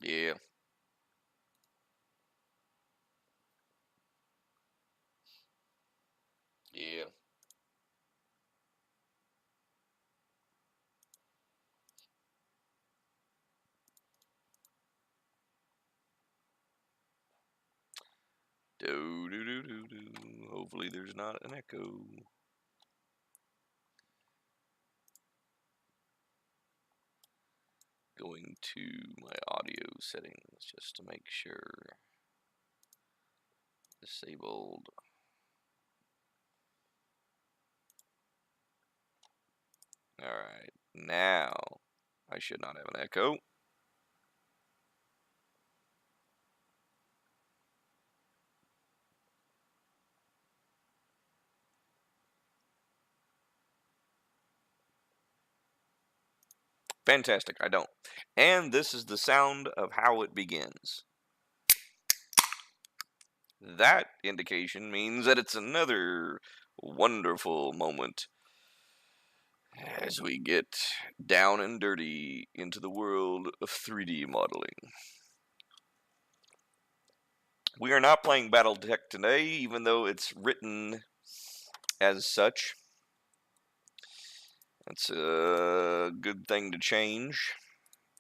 Yeah. Yeah. Do do do do do. Hopefully there's not an echo. Going to my audio settings just to make sure. Disabled. Alright. Now I should not have an echo. Fantastic, I don't. And this is the sound of how it begins. That indication means that it's another wonderful moment as we get down and dirty into the world of 3D modeling. We are not playing Battletech today, even though it's written as such. That's a good thing to change.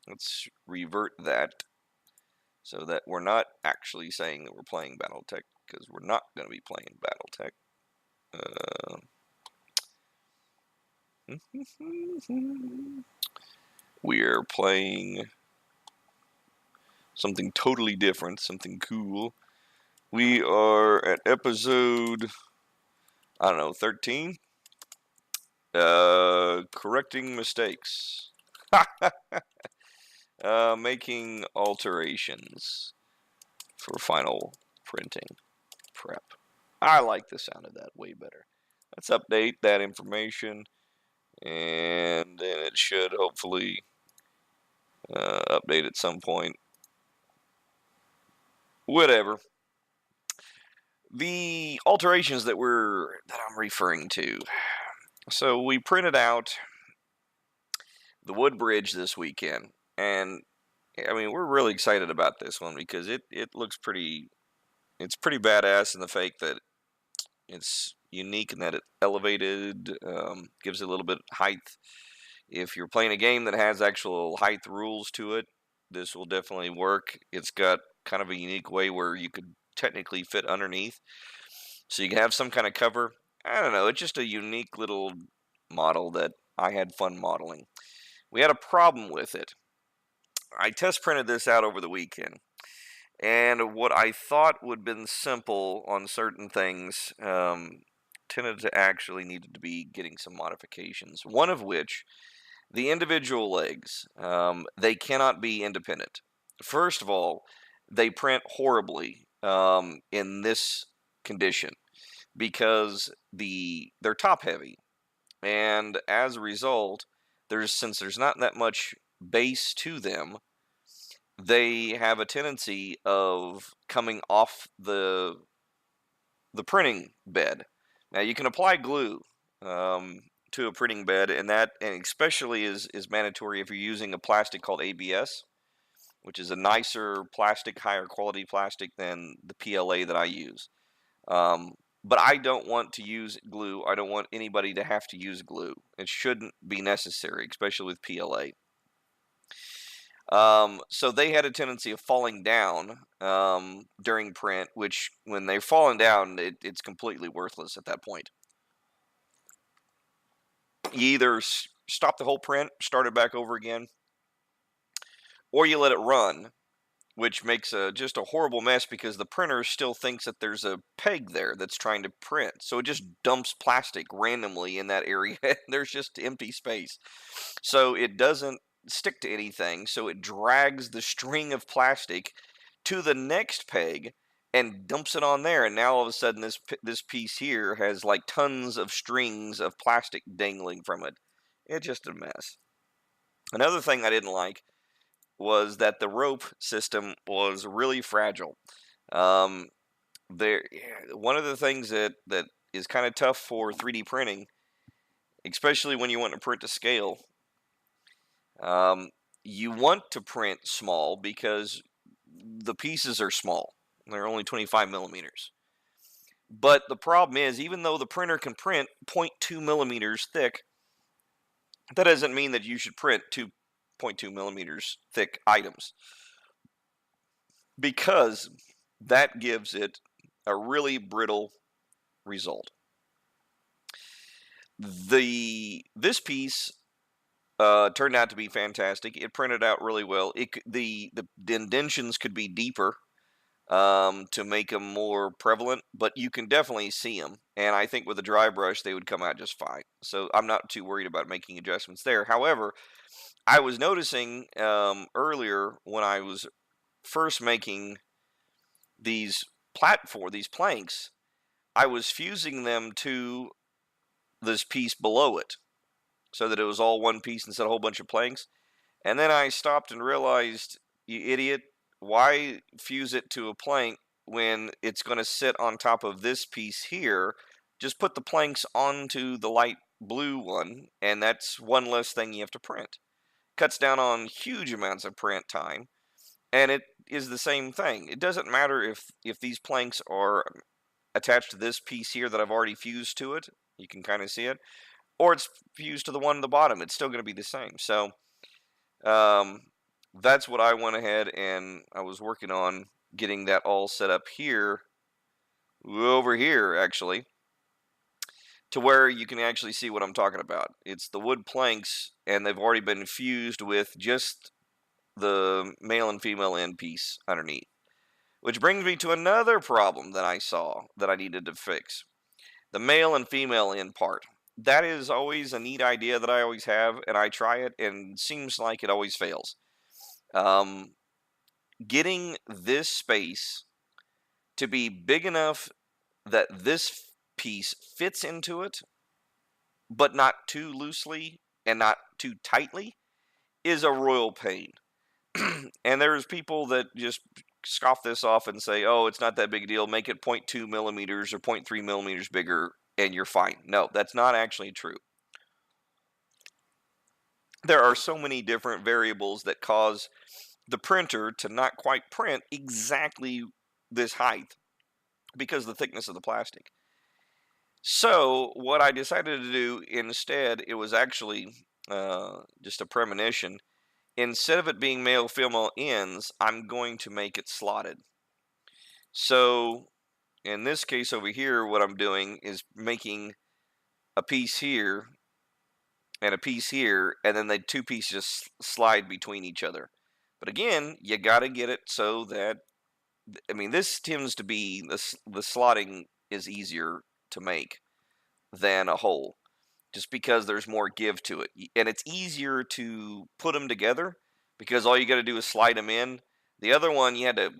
Let's revert that so that we're not actually saying that we're playing Battletech, because we're not going to be playing Battletech. We're playing something totally different, something cool. We are at episode, I don't know, 13? Correcting mistakes. Making alterations for final printing prep. I like the sound of that way better. Let's update that information, and then it should hopefully update at some point. Whatever. The alterations that I'm referring to. So we printed out the wood bridge this weekend, and I mean we're really excited about this one because it looks pretty. It's pretty badass in the fact that it's unique in that it's elevated, gives it a little bit of height. If you're playing a game that has actual height rules to it, this will definitely work. It's got kind of a unique way where you could technically fit underneath, so you can have some kind of cover. I don't know. It's just a unique little model that I had fun modeling. We had a problem with it. I test printed this out over the weekend, and what I thought would have been simple on certain things tended to actually needed to be getting some modifications. One of which, the individual legs, they cannot be independent. First of all, they print horribly in this condition because they're top heavy, and as a result, since there's not that much base to them, they have a tendency of coming off the printing bed. Now you can apply glue to a printing bed, and especially is mandatory if you're using a plastic called ABS, which is a nicer plastic, higher quality plastic than the PLA that I use. But I don't want to use glue. I don't want anybody to have to use glue. It shouldn't be necessary, especially with PLA. So they had a tendency of falling down during print, which when they're falling down, it's completely worthless at that point. You either stop the whole print, start it back over again, or you let it run, which makes just a horrible mess because the printer still thinks that there's a peg there that's trying to print. So it just dumps plastic randomly in that area. There's just empty space. So it doesn't stick to anything. So it drags the string of plastic to the next peg and dumps it on there. And now all of a sudden this piece here has like tons of strings of plastic dangling from it. It's just a mess. Another thing I didn't like was that the rope system was really fragile. Um, there, one of the things that is kind of tough for 3D printing, especially when you want to print to scale, you want to print small because the pieces are small. They're only 25 millimeters. But the problem is, even though the printer can print 0.2 millimeters thick, that doesn't mean that you should print 2.2 millimeters thick items, because that gives it a really brittle result. This piece turned out to be fantastic. It printed out really well. The indentions could be deeper to make them more prevalent, but you can definitely see them. And I think with a dry brush, they would come out just fine. So I'm not too worried about making adjustments there. However, I was noticing earlier when I was first making these these planks, I was fusing them to this piece below it so that it was all one piece instead of a whole bunch of planks. And then I stopped and realized, you idiot, why fuse it to a plank when it's going to sit on top of this piece here? Just put the planks onto the light blue one, and that's one less thing you have to print. Cuts down on huge amounts of print time, and it is the same thing. It doesn't matter if these planks are attached to this piece here that I've already fused to it. You can kind of see it, or it's fused to the one at the bottom. It's still going to be the same. So um, that's what I went ahead and I was working on getting that all set up here, over here actually, to where you can actually see what I'm talking about. It's the wood planks, and they've already been fused with just the male and female end piece underneath. Which brings me to another problem that I saw that I needed to fix. The male and female end part. That is always a neat idea that I always have, and I try it, and it seems like it always fails. Um, Getting this space to be big enough that this piece fits into it, but not too loosely and not too tightly, is a royal pain. And there's people that just scoff this off and say, oh, it's not that big a deal. Make it 0.2 millimeters or 0.3 millimeters bigger and you're fine. No, that's not actually true. There are so many different variables that cause the printer to not quite print exactly this height because of the thickness of the plastic. So what I decided to do instead, it was actually just a premonition. Instead of it being male female ends, I'm going to make it slotted. So in this case over here, what I'm doing is making a piece here and a piece here, and then the two pieces just slide between each other. But again, you got to get it so that, I mean, this tends to be, the slotting is easier to make than a hole, just because there's more give to it. And it's easier to put them together because all you got to do is slide them in. The other one, you had to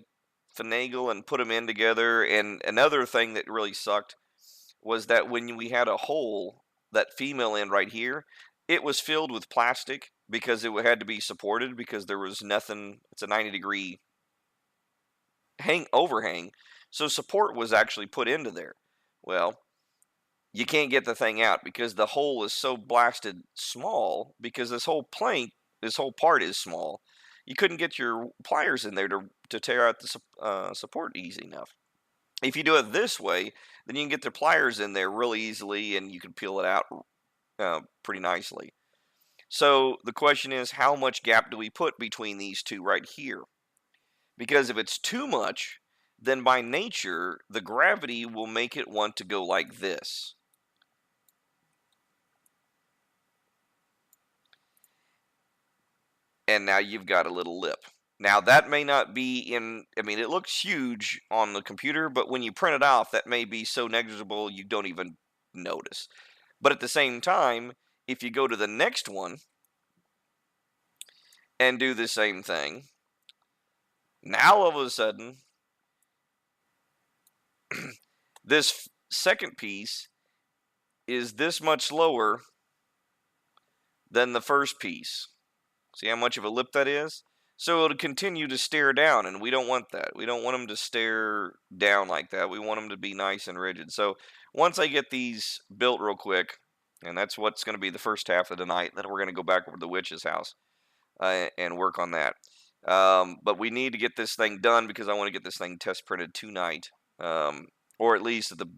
finagle and put them in together. And another thing that really sucked was that when we had a hole, that female end right here, it was filled with plastic because it had to be supported because there was nothing. It's a 90-degree overhang, so support was actually put into there. Well, you can't get the thing out because the hole is so blasted small, because this whole plank, this whole part is small. You couldn't get your pliers in there to tear out the support easy enough. If you do it this way, then you can get the pliers in there really easily and you can peel it out pretty nicely. So the question is, how much gap do we put between these two right here? Because if it's too much, then by nature, the gravity will make it want to go like this. And now you've got a little lip. Now that may not be in, I mean, it looks huge on the computer, but when you print it off, that may be so negligible you don't even notice. But at the same time, if you go to the next one and do the same thing, now all of a sudden, this second piece is this much lower than the first piece. See how much of a lip that is? So it'll continue to stare down, and we don't want that. We don't want them to stare down like that. We want them to be nice and rigid. So once I get these built real quick, and that's what's going to be the first half of the night, then we're going to go back over to the witch's house. and work on that. But we need to get this thing done because I want to get this thing test printed tonight, or at least at the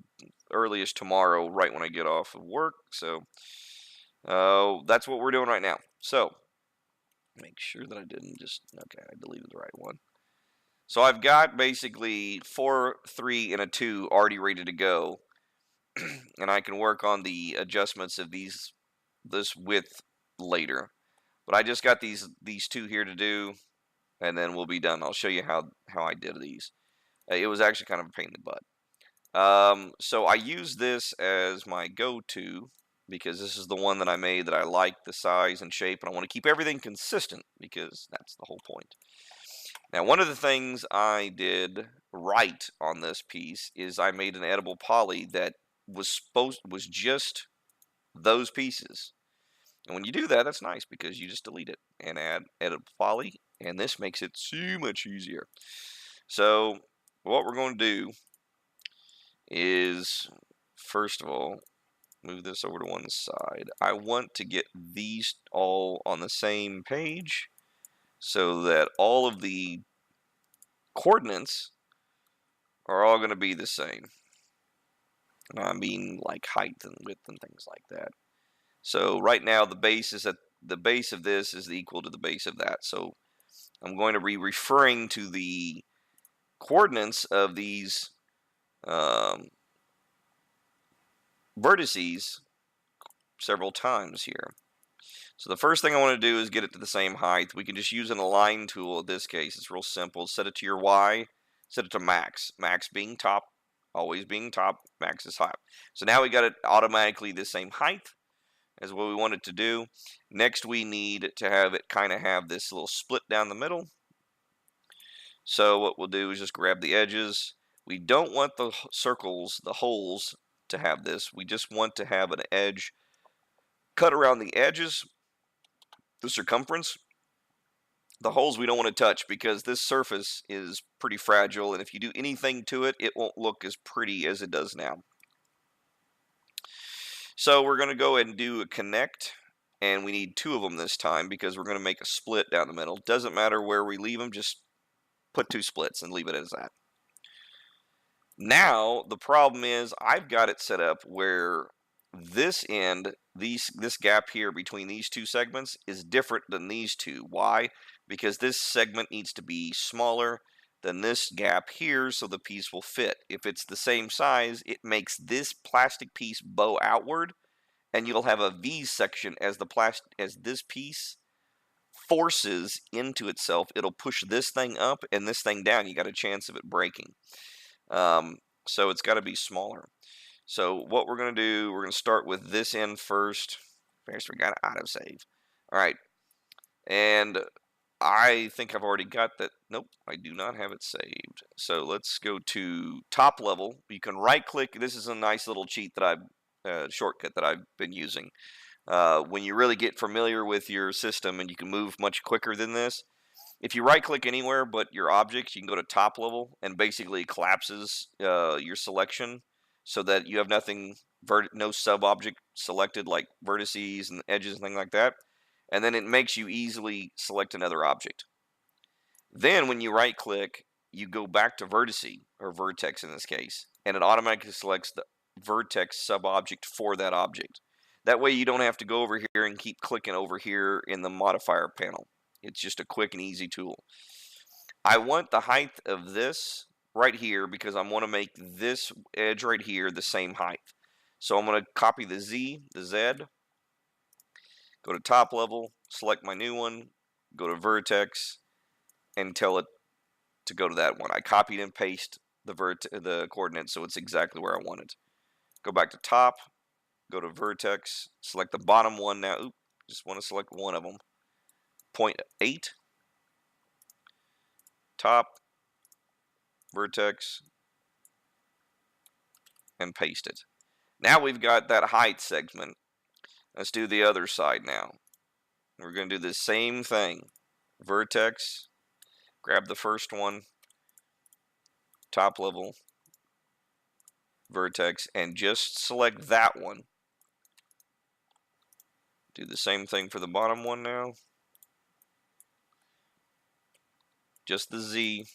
earliest tomorrow, right when I get off of work. So that's what we're doing right now. So make sure that I didn't just, okay, I deleted the right one. So I've got basically 4, 3, and a 2 already ready to go, and I can work on the adjustments of this width later. But I just got these two here to do, and then we'll be done. I'll show you how I did these. It was actually kind of a pain in the butt. So I use this as my go-to because this is the one that I made that I like the size and shape, and I want to keep everything consistent because that's the whole point. Now, one of the things I did right on this piece is I made an edible poly that was just those pieces. And when you do that, that's nice because you just delete it and add editable poly, and this makes it so much easier. So what we're going to do is, first of all, move this over to one side. I want to get these all on the same page so that all of the coordinates are all going to be the same. I mean, like height and width and things like that. So right now the base of this is equal to the base of that. So I'm going to be referring to the coordinates of these vertices several times here. So the first thing I want to do is get it to the same height. We can just use an align tool in this case. It's real simple. Set it to your Y, set it to max. Max being top, always being top, max is high. So now we got it automatically the same height as what we want it to do. Next we need to have it kind of have this little split down the middle. So what we'll do is just grab the edges. We don't want the circles, the holes, to have this. We just want to have an edge cut around the edges, the circumference. The holes we don't want to touch because this surface is pretty fragile, and if you do anything to it, it won't look as pretty as it does now. So we're going to go ahead and do a connect, and we need 2 of them this time because we're going to make a split down the middle. Doesn't matter where we leave them, just put 2 splits and leave it as that. Now the problem is I've got it set up where this end, this gap here between these 2 segments is different than these 2. Why? Because this segment needs to be smaller than this gap here so the piece will fit. If it's the same size, it makes this plastic piece bow outward, and you'll have a V section as this piece forces into itself. It'll push this thing up and this thing down. You got a chance of it breaking. So it's got to be smaller. So what we're going to do, we're going to start with this end first. First, we got to autosave. All right. And I think I've already got that. Nope, I do not have it saved. So let's go to top level. You can right click. This is a nice little cheat that shortcut that I've been using. When you really get familiar with your system and you can move much quicker than this, if you right click anywhere but your objects, you can go to top level and basically collapses your selection so that you have no sub object selected like vertices and edges and things like that. And then it makes you easily select another object. Then when you right click, you go back to vertice, or vertex in this case, and it automatically selects the vertex sub object for that object. That way you don't have to go over here and keep clicking over here in the modifier panel. It's just a quick and easy tool. I want the height of this right here because I want to make this edge right here the same height. So I'm going to copy the Z, the Z, go to top level, select my new one, go to vertex, and tell it to go to that one. I copied and pasted the coordinates so it's exactly where I want it. Go back to top, go to vertex, select the bottom one now. Oop, just want to select one of them. 0.8, top, vertex, and paste it. Now we've got that height segment. Let's do the other side now. We're going to do the same thing. Vertex, grab the first one, top level, vertex, and just select that one. Do the same thing for the bottom one now. just the Z,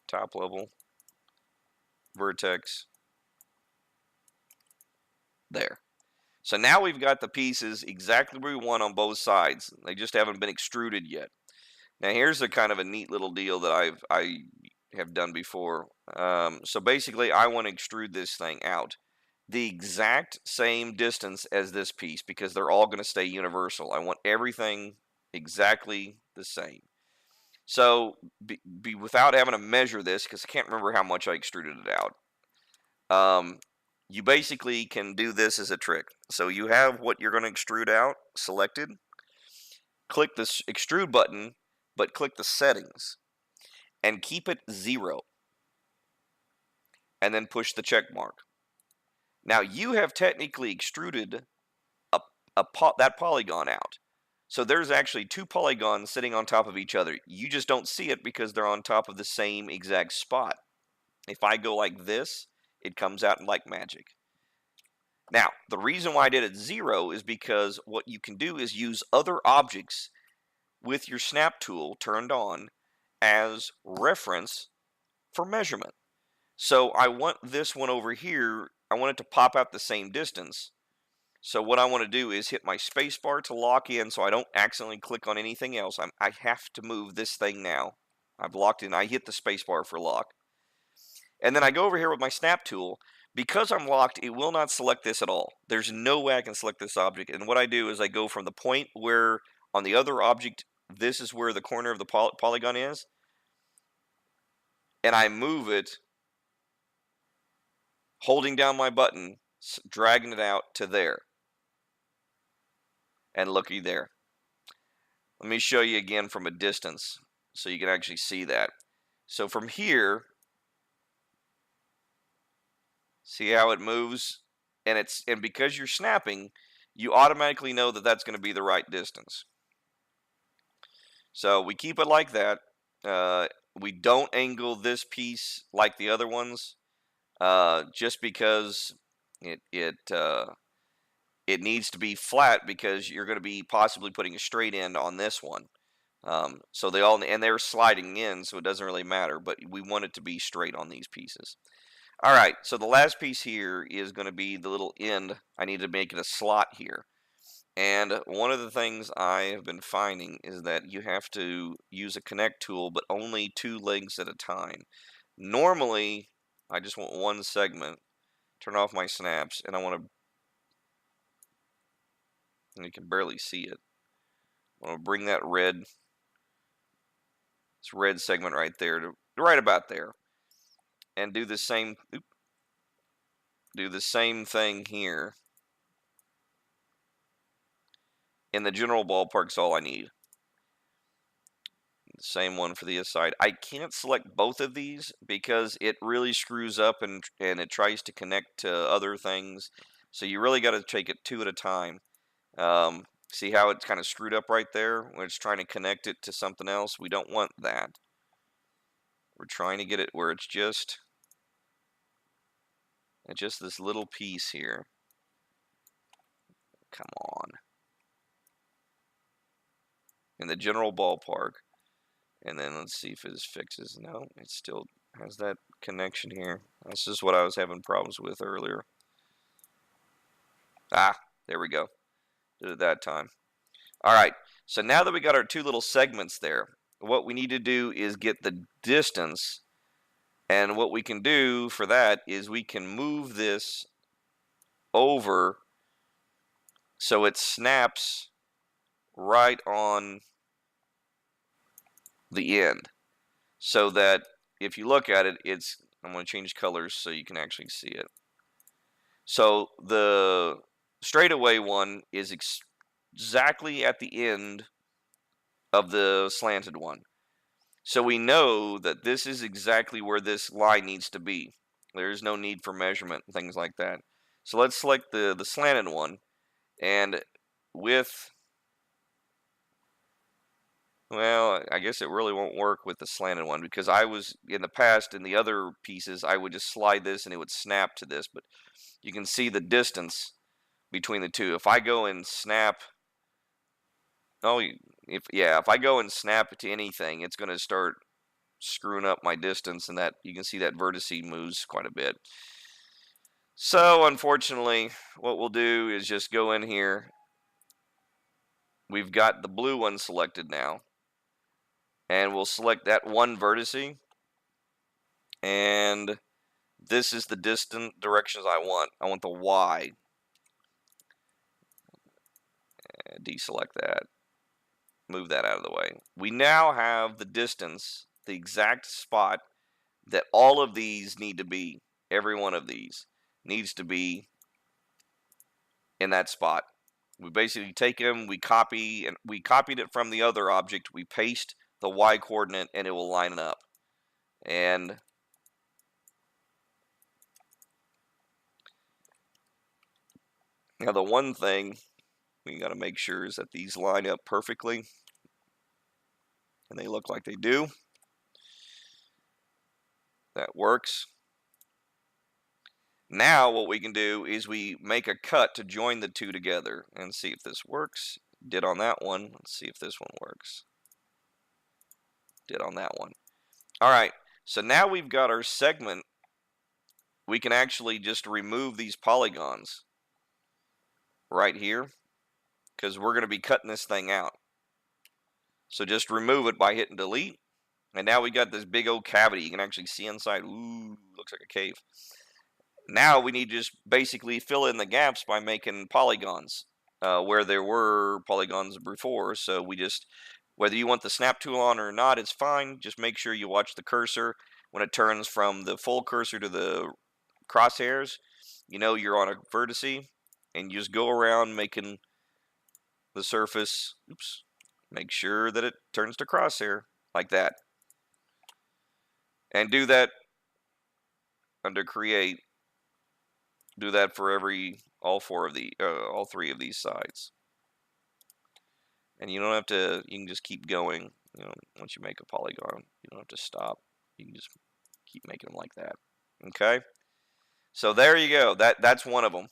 top level, vertex, there. So now we've got the pieces exactly where we want on both sides. They just haven't been extruded yet. Now here's a kind of a neat little deal that I have done before. So basically I want to extrude this thing out the exact same distance as this piece because they're all going to stay universal. I want everything exactly the same. So without having to measure this, because I can't remember how much I extruded it out, you basically can do this as a trick. So you have what you're going to extrude out selected. Click this extrude button, but click the settings and keep it 0. And then push the check mark. Now you have technically extruded that polygon out. So there's actually 2 polygons sitting on top of each other. You just don't see it because they're on top of the same exact spot. If I go like this, it comes out like magic. Now, the reason why I did it 0 is because what you can do is use other objects with your snap tool turned on as reference for measurement. So I want this one over here, I want it to pop out the same distance. So what I want to do is hit my space bar to lock in so I don't accidentally click on anything else. I have to move this thing now. I've locked in. I hit the space bar for lock. And then I go over here with my snap tool. Because I'm locked, it will not select this at all. There's no way I can select this object. And what I do is I go from the point where on the other object, this is where the corner of the polygon is. And I move it, holding down my button, dragging it out to there. And looky there. Let me show you again from a distance so you can actually see that. So from here, see how it moves? And because you're snapping, you automatically know that that's going to be the right distance. So we keep it like that. We don't angle this piece like the other ones, just because it needs to be flat because you're going to be possibly putting a straight end on this one. So they're sliding in, so it doesn't really matter, but we want it to be straight on these pieces. All right, so the last piece here is going to be the little end. I need to make it a slot here. And one of the things I have been finding is that you have to use a connect tool, but only 2 links at a time. Normally, I just want one segment. Turn off my snaps, and I want to, and you can barely see it. I want to bring that red segment right there to right about there, and do the same thing here. In the general ballpark's all I need. The same one for the other side. I can't select both of these because it really screws up and it tries to connect to other things. So you really got to take it 2 at a time. See how it's kind of screwed up right there when it's trying to connect it to something else? We don't want that. We're trying to get it where it's just this little piece here. Come on. In the general ballpark. And then let's see if it fixes. No, it still has that connection here. This is what I was having problems with earlier. Ah, there we go. Did it that time. All right, so now that we got our 2 little segments there, what we need to do is get the distance. And what we can do for that is we can move this over so it snaps right on the end. So that if you look at it, I'm going to change colors so you can actually see it. So the straightaway one is exactly at the end of the slanted one. So we know that this is exactly where this line needs to be. There's no need for measurement and things like that. So let's select the slanted one, and well, I guess it really won't work with the slanted one because I was, in the past, in the other pieces, I would just slide this and it would snap to this, but you can see the distance between the 2. If I go and snap, if I go and snap to anything, it's going to start screwing up my distance, and that you can see that vertice moves quite a bit. So unfortunately, what we'll do is just go in here. We've got the blue one selected now, and we'll select that one vertice, and this is the distant directions I want. I want the Y. Deselect that. Move that out of the way. We now have the distance, the exact spot that all of these need to be. Every one of these needs to be in that spot. We basically take them, we copy, and we copied it from the other object. We paste the Y coordinate, and it will line it up. And now the one thing we got to make sure is that these line up perfectly, and they look like they do. That works. Now what we can do is we make a cut to join the two together and see if this works. Did on that one. Let's see if this one works. Did on that one. All right, so now we've got our segment. We can actually just remove these polygons right here, because we're going to be cutting this thing out. So just remove it by hitting delete. And now we got this big old cavity. You can actually see inside. Ooh, looks like a cave. Now we need to just basically fill in the gaps by making polygons where there were polygons before. So we just, whether you want the snap tool on or not, it's fine. Just make sure you watch the cursor. When it turns from the full cursor to the crosshairs, you know you're on a vertice, and you just go around making the surface. Oops. Make sure that it turns to crosshair like that. And do that under create. Do that for all three of these sides. And you don't have to, you can just keep going. You know, once you make a polygon, you don't have to stop. You can just keep making them like that. Okay? So there you go. That's one of them.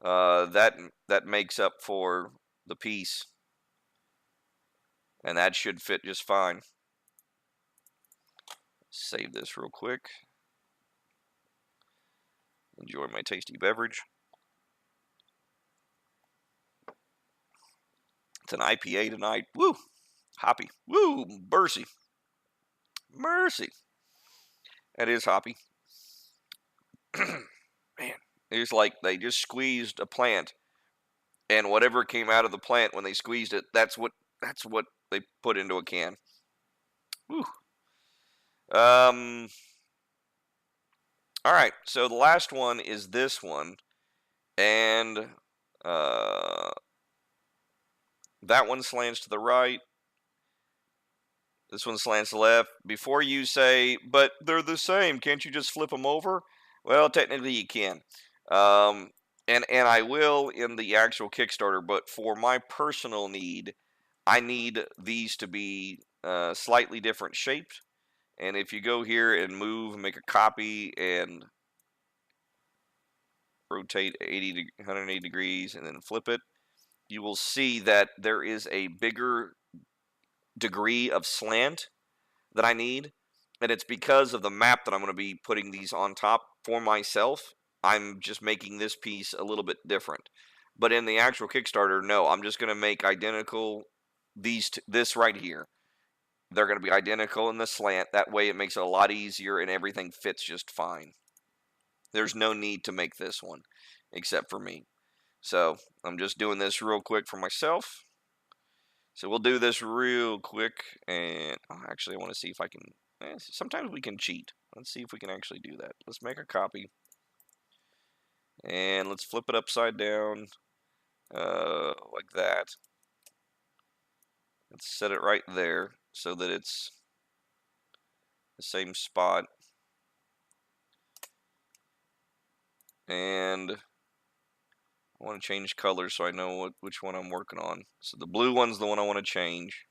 That makes up for the piece. And that should fit just fine. Save this real quick. Enjoy my tasty beverage. It's an IPA tonight. Woo! Hoppy. Woo! Mercy. Mercy. That is hoppy. Man, it's like they just squeezed a plant, and whatever came out of the plant when they squeezed it, that's what they put into a can. Woo. All right, so the last one is this one, and that one slants to the right. This one slants to the left. Before you say, but they're the same, can't you just flip them over? Well, technically you can. And I will in the actual Kickstarter, but for my personal need, I need these to be slightly different shaped. And if you go here and move, make a copy, and rotate 180 degrees, and then flip it, you will see that there is a bigger degree of slant that I need. And it's because of the map that I'm going to be putting these on top for myself. I'm just making this piece a little bit different. But in the actual Kickstarter, no, I'm just going to make identical this right here. They're going to be identical in the slant. That way it makes it a lot easier and everything fits just fine. There's no need to make this one except for me. So I'm just doing this real quick for myself. So we'll do this real quick. And actually I want to see if I can. Sometimes we can cheat. Let's see if we can actually do that. Let's make a copy. And let's flip it upside down like that. Let's set it right there so that it's the same spot. And I want to change colors so I know which one I'm working on. So the blue one's the one I want to change.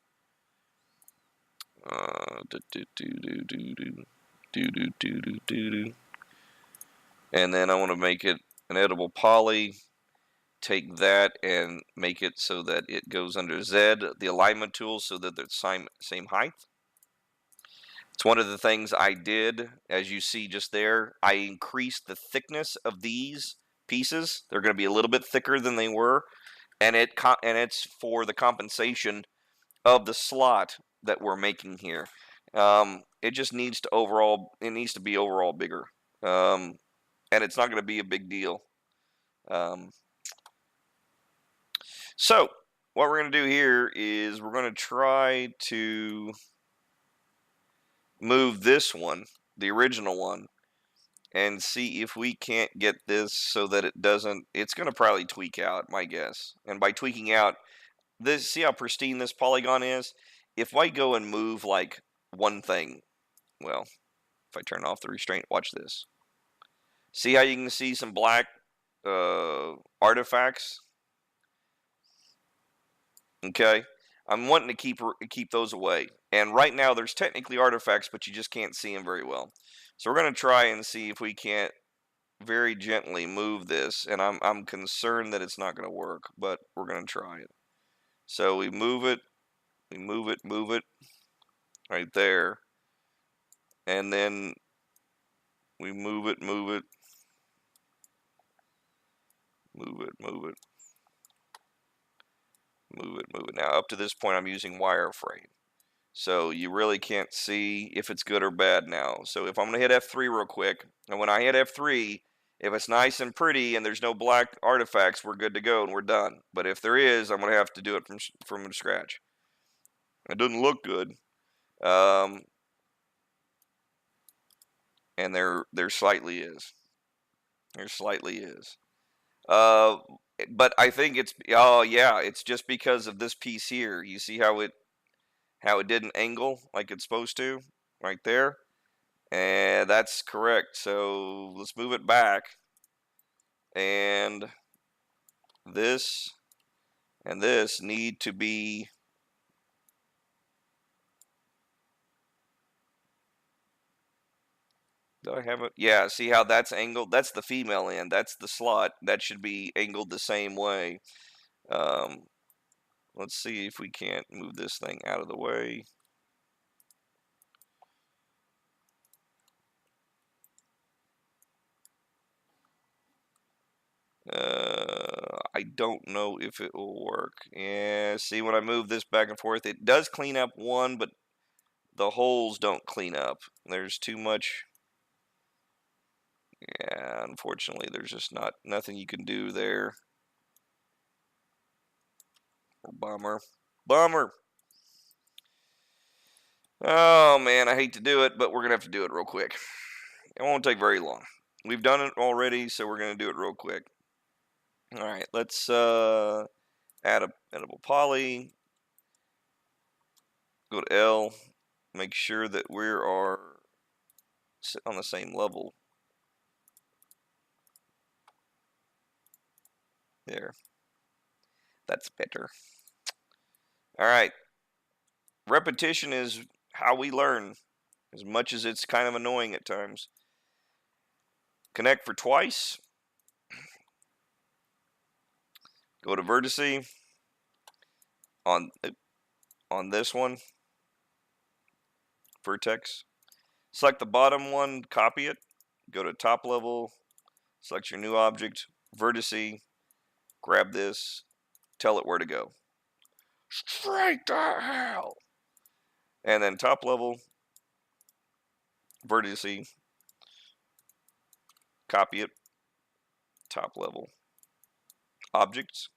And then I want to make it an editable poly. Take that and make it so that it goes under Z, the alignment tool, so that they're the same height. It's one of the things I did, as you see just there. I increased the thickness of these pieces. They're going to be a little bit thicker than they were, and it's for the compensation of the slot that we're making here. It just needs to be overall bigger, and it's not going to be a big deal. Um, so what we're going to do here is we're going to try to move this one, the original one, and see if we can't get this so that it doesn't. It's going to probably tweak out, my guess. And by tweaking out, see how pristine this polygon is? If I go and move like one thing, well, if I turn off the restraint, watch this. See how you can see some black artifacts? Okay, I'm wanting to keep those away. And right now there's technically artifacts, but you just can't see them very well. So we're going to try and see if we can't very gently move this, and I'm concerned that it's not going to work, but we're going to try it. So we move it, move it right there, and then we move it, move it. Now up to this point I'm using wireframe, so you really can't see if it's good or bad now. So if I'm going to hit F3 real quick, and when I hit F3, if it's nice and pretty and there's no black artifacts, we're good to go and we're done. But if there is, I'm going to have to do it from scratch. It doesn't look good. And there slightly is. There slightly is. But I think it's, oh yeah, it's just because of this piece here. You see how it didn't angle like it's supposed to, right there? And that's correct. So let's move it back. And this and this need to be do I have it? Yeah, see how that's angled? That's the female end. That's the slot. That should be angled the same way. Let's see if we can't move this thing out of the way. I don't know if it will work. Yeah, see, when I move this back and forth, it does clean up one, but the holes don't clean up. There's too much. Yeah, unfortunately, there's just nothing you can do there. Bummer. Bummer. Oh, man, I hate to do it, but we're going to have to do it real quick. It won't take very long. We've done it already, so we're going to do it real quick. All right, let's add a editable poly. Go to L. Make sure that we are on the same level. There. That's better. All right. Repetition is how we learn, as much as it's kind of annoying at times. Connect for twice. Go to vertice on this one, vertex. Select the bottom one, copy it, go to top level, select your new object, vertice, grab this, tell it where to go. Straight to hell! And then top level, vertice, copy it, top level, objects,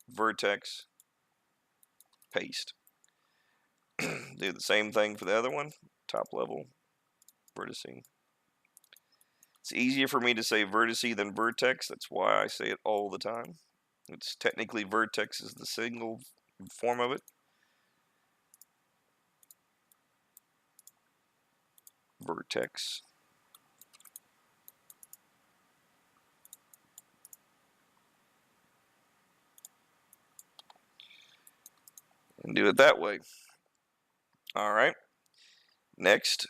vertex, paste. Do the same thing for the other one, top level, vertice. It's easier for me to say vertice than vertex. That's why I say it all the time. It's technically vertex is the single form of it. Vertex. And do it that way. All right. Next,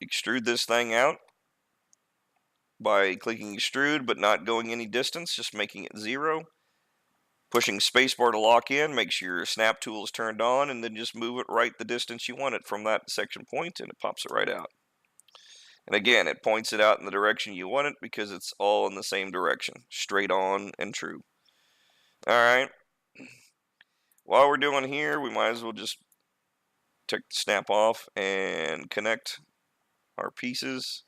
extrude this thing out by clicking extrude but not going any distance, just making it 0. Pushing spacebar to lock in, make sure your snap tool is turned on, and then just move it right the distance you want it from that section point, and it pops it right out. And again, it points it out in the direction you want it because it's all in the same direction, straight on and true. All right. While we're doing here, we might as well just take the snap off and connect our pieces.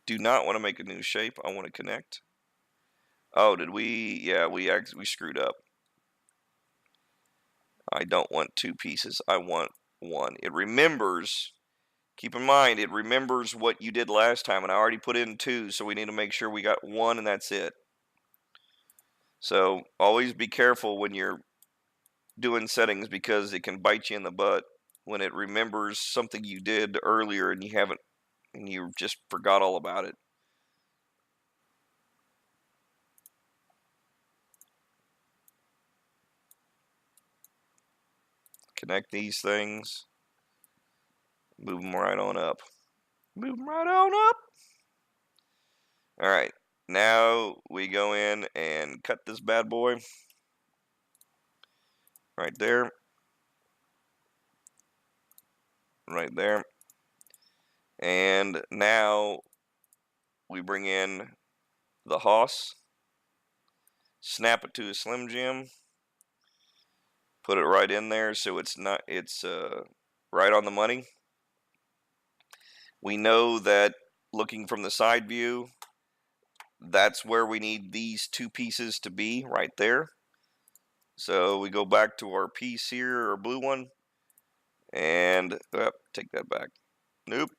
Do not want to make a new shape. I want to connect. Oh, did we? Yeah, we screwed up. I don't want two pieces. I want one. It remembers. Keep in mind, it remembers what you did last time, and I already put in two, so we need to make sure we got one, and that's it. So always be careful when you're doing settings because it can bite you in the butt when it remembers something you did earlier and you just forgot all about it. Connect these things. Move them right on up. Move them right on up. All right. Now we go in and cut this bad boy. Right there. Right there. And now we bring in the Hoss. Snap it to a Slim Jim. Put it right in there so it's right on the money. We know that looking from the side view, that's where we need these two pieces to be, right there. So we go back to our piece here, our blue one, and take that back. Nope.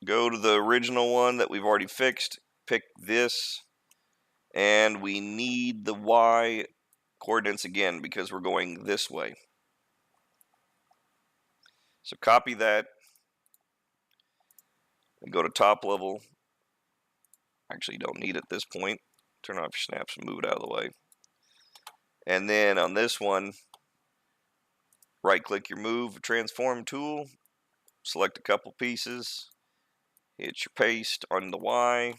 Go to the original one that we've already fixed. Pick this, and we need the Y coordinates again because we're going this way. So copy that and go to top level. Actually, you don't need it at this point. Turn off your snaps and move it out of the way. And then on this one, right click your move transform tool, select a couple pieces, hit your paste on the Y.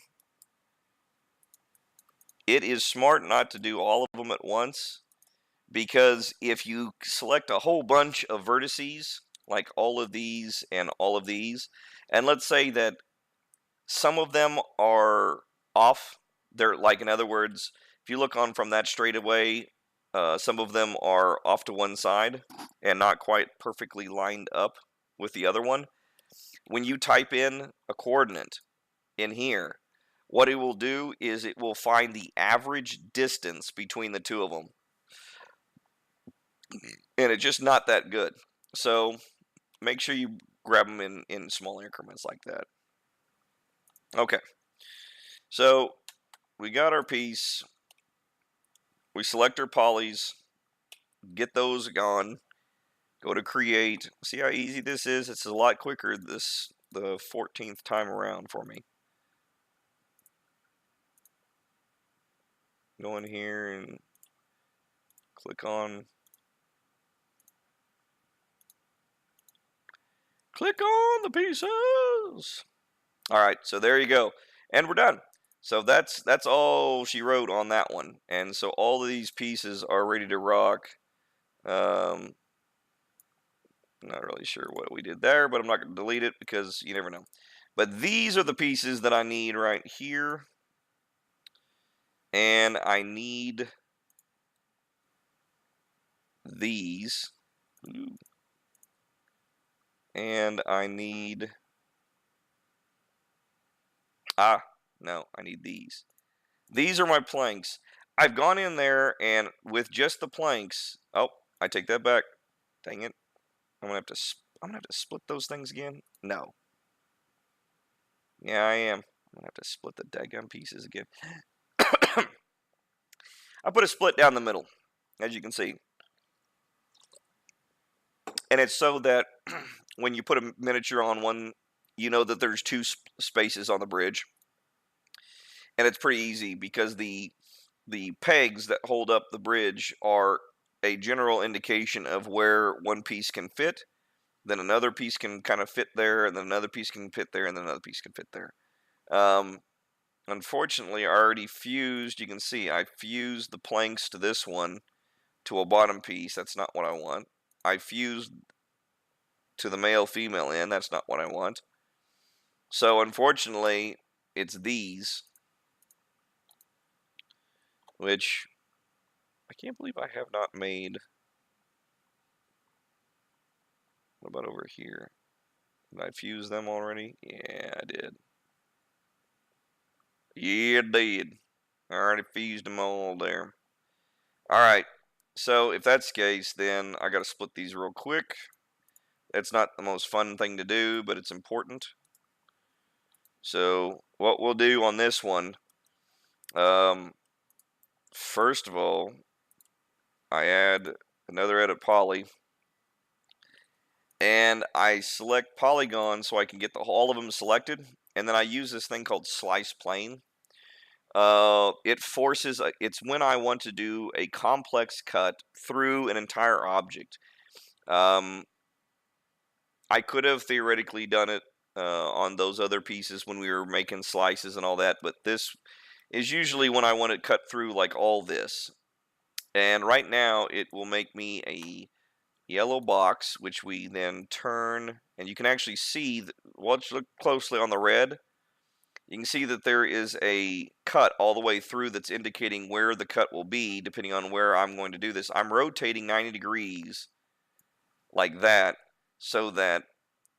It is smart not to do all of them at once, because if you select a whole bunch of vertices, like all of these and all of these, and let's say that some of them are off, they're like, in other words, if you look on from that straightaway, some of them are off to one side and not quite perfectly lined up with the other one. When you type in a coordinate in here, what it will do is it will find the average distance between the two of them. And it's just not that good. So make sure you grab them in small increments like that. Okay. So we got our piece. We select our polys. Get those gone. Go to create. See how easy this is? It's a lot quicker the 14th time around for me. Go in here and click on the pieces. All right, so there you go, and we're done. So that's all she wrote on that one, and so all of these pieces are ready to rock. Not really sure what we did there, but I'm not going to delete it because you never know. But these are the pieces that I need right here, and I need these. Ooh. And I need, no, I need these. These are my planks. I've gone in there and with just the planks, oh, I take that back. Dang it. I'm gonna have to split those things again. No. Yeah, I am. I'm gonna have to split the daggum pieces again. I put a split down the middle, as you can see. And it's so that when you put a miniature on one, you know that there's two spaces on the bridge. And it's pretty easy because the pegs that hold up the bridge are a general indication of where one piece can fit, then another piece can kind of fit there, and then another piece can fit there, and then another piece can fit there. unfortunately, I already fused. You can see I fused the planks to this one to a bottom piece. That's not what I want. I fused to the male-female end. That's not what I want. So unfortunately, it's these, which I can't believe I have not made. What about over here? Did I fuse them already? Yeah, I did. Yeah, I did. I already fused them all there. Alright, so if that's the case, then I gotta split these real quick. It's not the most fun thing to do, but it's important. So what we'll do on this one, first of all, I add another edit poly, and I select polygon so I can get all of them selected, and then I use this thing called slice plane. It forces, it's when I want to do a complex cut through an entire object. I could have theoretically done it on those other pieces when we were making slices and all that, but this is usually when I want to cut through like all this. And right now it will make me a yellow box, which we then turn, and you can actually see, once you look closely on the red, you can see that there is a cut all the way through that's indicating where the cut will be, depending on where I'm going to do this. I'm rotating 90 degrees like that, so that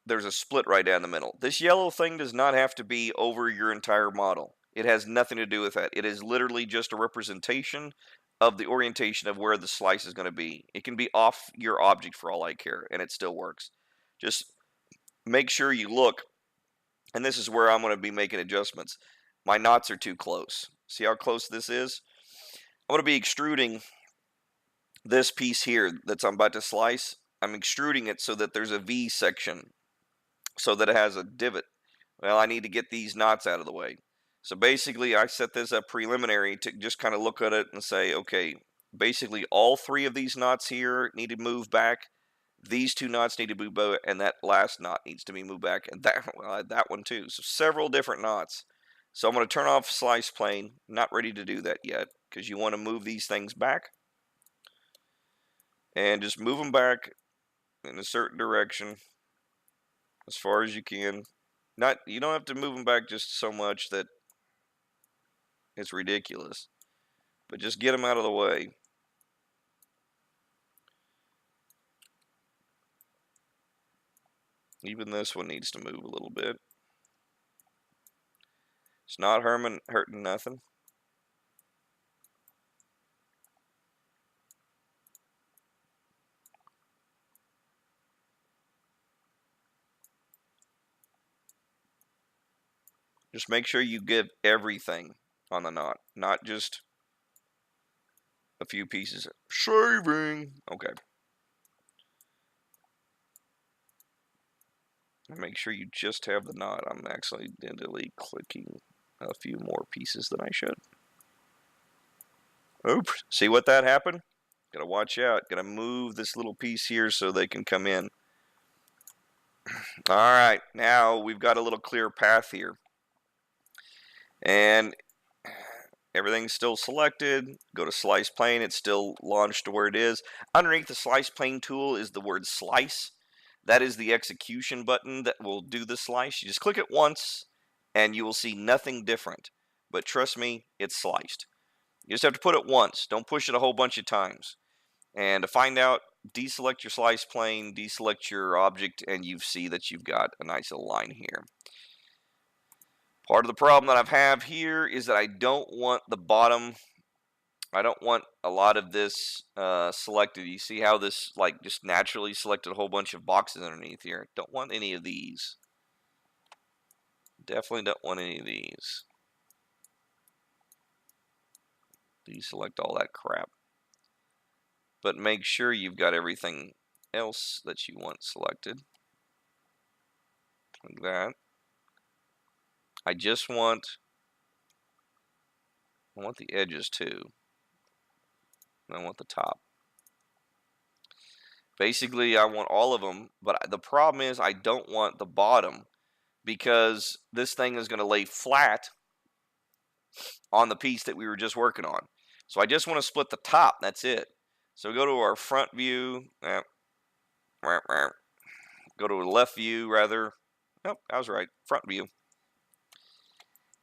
there's a split right down the middle. This yellow thing does not have to be over your entire model. It has nothing to do with that. It is literally just a representation of the orientation of where the slice is going to be. It can be off your object for all I care, and it still works. Just make sure you look, and this is where I'm going to be making adjustments. My knots are too close. See how close this is? I'm going to be extruding this piece here that's I'm about to slice. I'm extruding it so that there's a V section, so that it has a divot. Well, I need to get these knots out of the way. So basically, I set this up preliminary to just kind of look at it and say, okay, basically all three of these knots here need to move back. These two knots need to move back, and that last knot needs to be moved back, and that one too. So several different knots. So I'm going to turn off slice plane. Not ready to do that yet, because you want to move these things back. And just move them back in a certain direction as far as you can. You don't have to move them back just so much that it's ridiculous, but just get them out of the way. Even this one needs to move a little bit. It's not hurting nothing. Just make sure you give everything on the knot, not just a few pieces. Shaving. Okay. Make sure you just have the knot. I'm accidentally clicking a few more pieces than I should. Oops. See what that happened? Gotta watch out. Gotta move this little piece here so they can come in. Alright, now we've got a little clear path here. And everything's still selected. Go to slice plane. It's still launched to where it is. Underneath the slice plane tool is the word slice. That is the execution button that will do the slice. You just click it once and you will see nothing different. But trust me, it's sliced. You just have to put it once. Don't push it a whole bunch of times. And to find out, deselect your slice plane, deselect your object, and you see that you've got a nice little line here. Part of the problem that I have here is that I don't want the bottom, I don't want a lot of this selected. You see how this like just naturally selected a whole bunch of boxes underneath here. Don't want any of these. Definitely don't want any of these. Deselect all that crap. But make sure you've got everything else that you want selected. Like that. I want the edges too. And I want the top. Basically, I want all of them, but the problem is I don't want the bottom, because this thing is going to lay flat on the piece that we were just working on. So I just want to split the top. That's it. So go to our front view. Go to the left view, rather. Nope, I was right. Front view.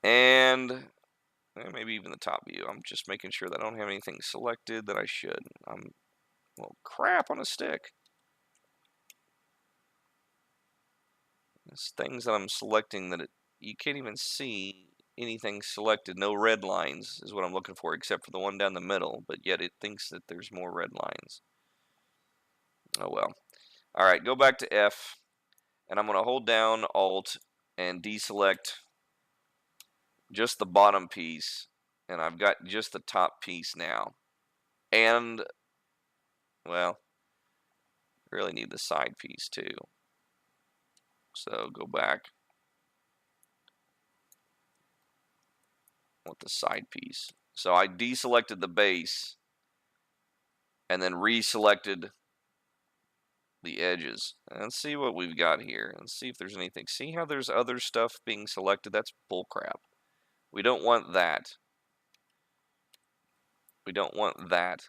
And maybe even the top view. I'm just making sure that I don't have anything selected that I should. Well, crap on a stick. There's things that I'm selecting that you can't even see anything selected. No red lines is what I'm looking for, except for the one down the middle. But yet it thinks that there's more red lines. Oh well. All right, go back to F, and I'm going to hold down Alt and deselect just the bottom piece, and I've got just the top piece now. And, well, really need the side piece too. So go back with the side piece. So I deselected the base and then reselected the edges. And let's see what we've got here. Let's see if there's anything. See how there's other stuff being selected? That's bullcrap. We don't want that. We don't want that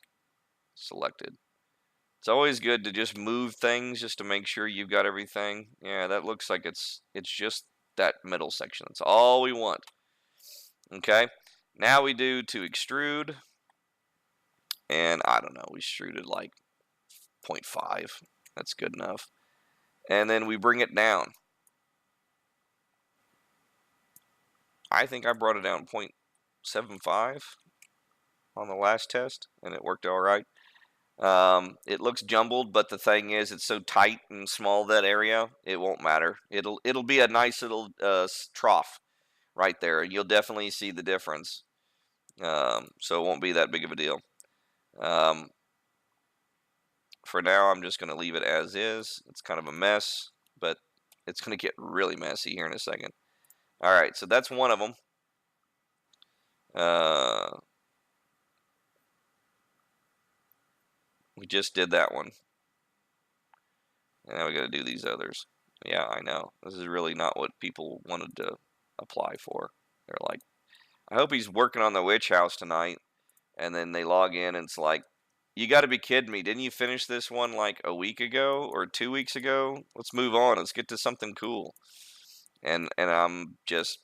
selected. It's always good to just move things just to make sure you've got everything. Yeah, that looks like it's just that middle section. That's all we want. Okay. Now we do to extrude. And I don't know, we extruded like 0.5. That's good enough. And then we bring it down. I think I brought it down 0.75 on the last test, and it worked all right. It looks jumbled, but the thing is, it's so tight and small, that area, it won't matter. It'll be a nice little trough right there. You'll definitely see the difference. So it won't be that big of a deal. For now, I'm just going to leave it as is. It's kind of a mess, but it's going to get really messy here in a second. All right, so that's one of them. We just did that one. And now we got to do these others. Yeah, I know. This is really not what people wanted to apply for. They're like, I hope he's working on the witch house tonight. And then they log in and it's like, you got to be kidding me. Didn't you finish this one like a week ago or 2 weeks ago? Let's move on. Let's get to something cool. And I'm just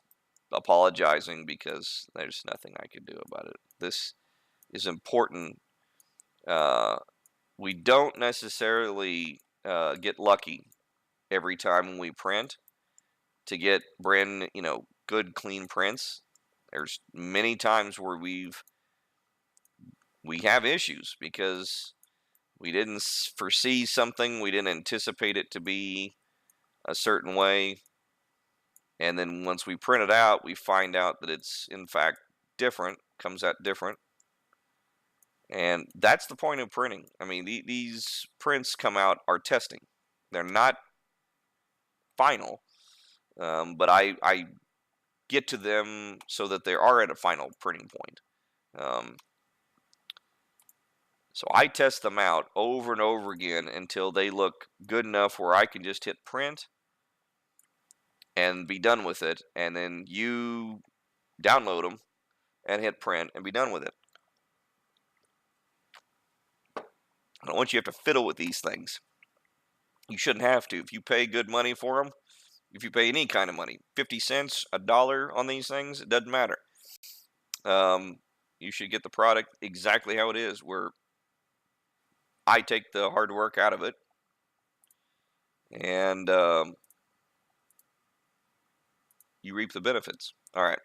apologizing because there's nothing I can do about it. This is important. We don't necessarily get lucky every time we print to get brand, good clean prints. There's many times where we have issues because we didn't foresee something, we didn't anticipate it to be a certain way, and then once we print it out, we find out that it's in fact different, comes out different. And that's the point of printing. I mean, these prints come out are testing. They're not final, but I get to them so that they are at a final printing point. So I test them out over and over again until they look good enough where I can just hit print and be done with it. And then you download them and hit print and be done with it. I don't want you to have to fiddle with these things. You shouldn't have to. If you pay good money for them, if you pay any kind of money, 50 cents, $1 on these things, it doesn't matter. You should get the product exactly how it is, where I take the hard work out of it, and you reap the benefits. All right.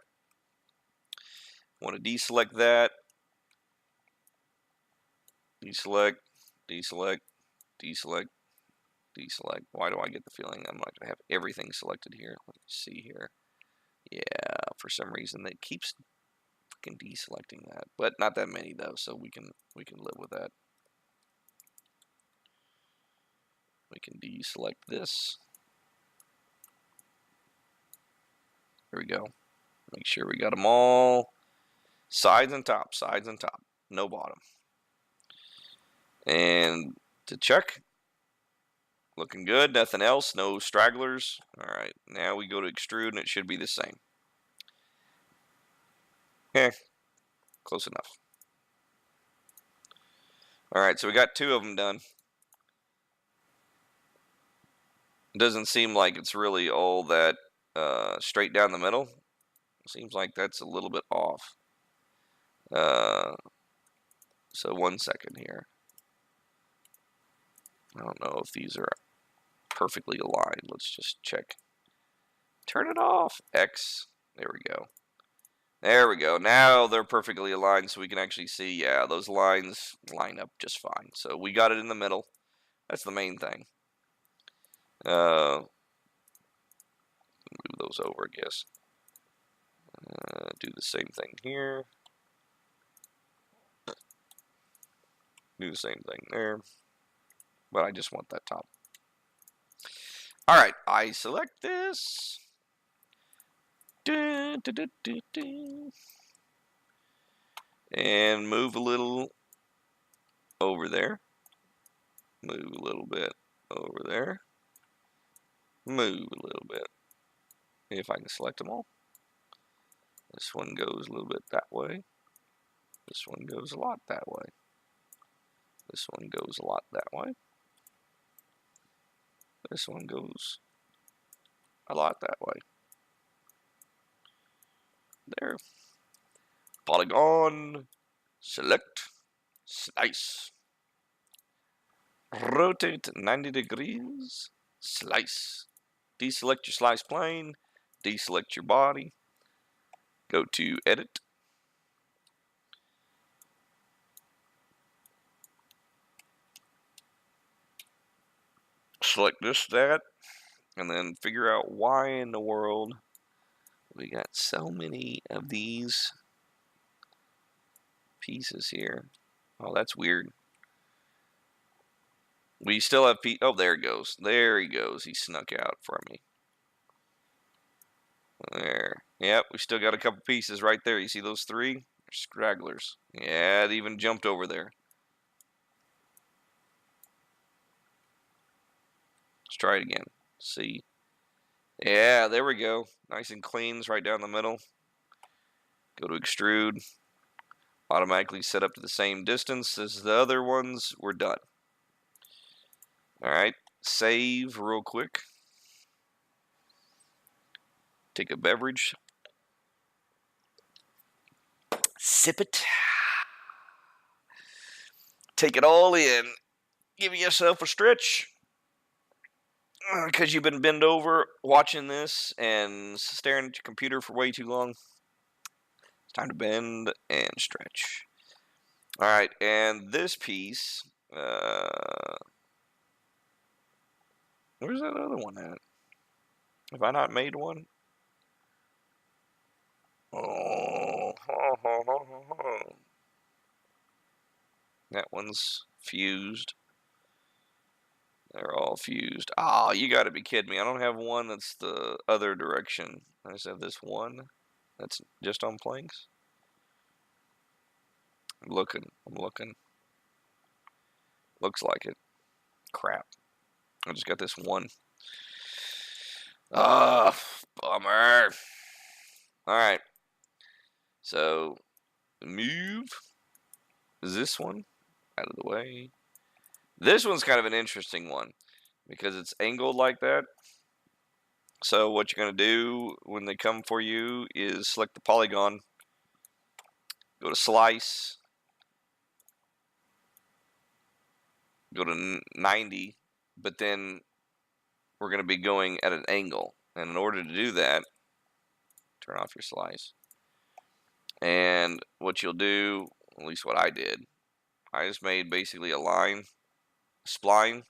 Want to deselect that. Deselect, deselect, deselect, deselect. Why do I get the feeling I'm not going to have everything selected here? Let's see here. Yeah, for some reason it keeps freaking deselecting that, but not that many though, so we can live with that. We can deselect this. There we go. Make sure we got them all. Sides and top, no bottom. And to check, looking good, nothing else, no stragglers. All right, now we go to extrude and it should be the same. Heh, close enough. All right, so we got 2 of them done. It doesn't seem like it's really all that straight down the middle. Seems like that's a little bit off. So 1 second here. I don't know if these are perfectly aligned. Let's just check. Turn it off. X. There we go. There we go. Now they're perfectly aligned, so we can actually see, yeah, those lines line up just fine. So we got it in the middle. That's the main thing. Move those over, I guess. Do the same thing here. Do the same thing there. But I just want that top. All right, I select this. And move a little over there. Move a little bit over there. Move a little bit. If I can select them all. This one goes a little bit that way. This one goes a lot that way. This one goes a lot that way. This one goes a lot that way. There. Polygon. Select. Slice. Rotate 90 degrees. Slice. Deselect your slice plane. Deselect your body. Go to edit. Select this, that, and then figure out why in the world we got so many of these pieces here. Oh, that's weird. We still have oh, there he goes. There he goes. He snuck out from me. There. Yep, we still got a couple pieces right there. You see those 3? They're stragglers. Yeah, it even jumped over there. Let's try it again. See? Yeah, there we go. Nice and clean, right down the middle. Go to extrude. Automatically set up to the same distance as the other ones. We're done. Alright, save real quick. Take a beverage. Sip it. Take it all in. Give yourself a stretch. Because you've been bent over watching this and staring at your computer for way too long. It's time to bend and stretch. Alright, and this piece, where's that other one at? Have I not made one? Oh, that one's fused. They're all fused. Oh, you gotta be kidding me. I don't have one that's the other direction. I just have this one that's just on planks. I'm looking. Looks like it. Crap. I just got this one. Ah, bummer. Alright. So, move this one out of the way. This one's kind of an interesting one because it's angled like that. So what you're going to do when they come for you is select the polygon, go to slice, go to 90, but then we're going to be going at an angle. And in order to do that, turn off your slice. And what you'll do, at least what I did, I just made basically a line, spline.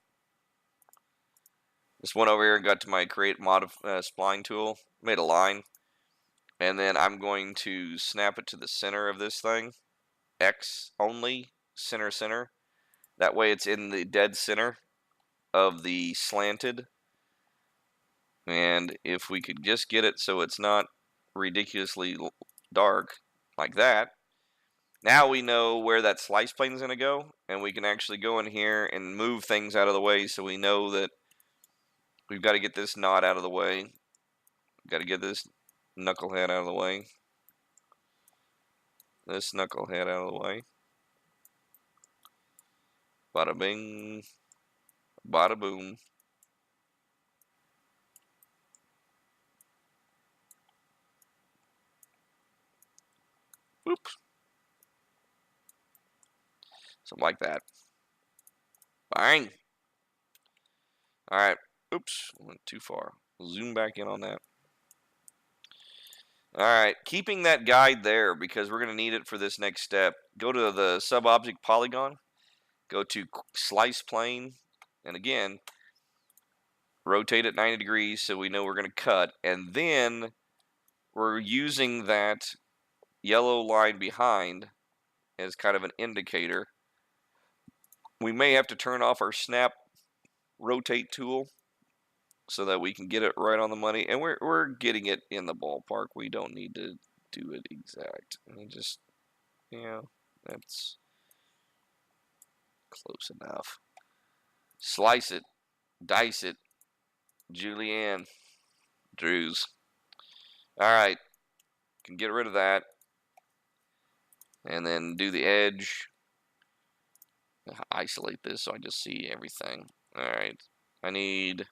This one over here, got to my create spline tool, made a line, and then I'm going to snap it to the center of this thing. X only, center. That way it's in the dead center of the slanted. And if we could just get it so it's not ridiculously dark like that, now we know where that slice plane is going to go, and we can actually go in here and move things out of the way so we know that we've got to get this knot out of the way. We've got to get this knucklehead out of the way. this knucklehead out of the way. Bada bing, bada boom. Whoop. Something like that. Bang. All right. Oops, went too far. Zoom back in on that. All right, keeping that guide there because we're going to need it for this next step. Go to the sub-object polygon, go to slice plane, and again, rotate it 90 degrees so we know we're going to cut. And then we're using that yellow line behind as kind of an indicator. We may have to turn off our snap rotate tool so that we can get it right on the money. And we're getting it in the ballpark. We don't need to do it exact. I mean, just, you know, that's close enough. Slice it, dice it, Julianne Drews. All right, can get rid of that. And then do the edge. Isolate this so I just see everything. All right, I need...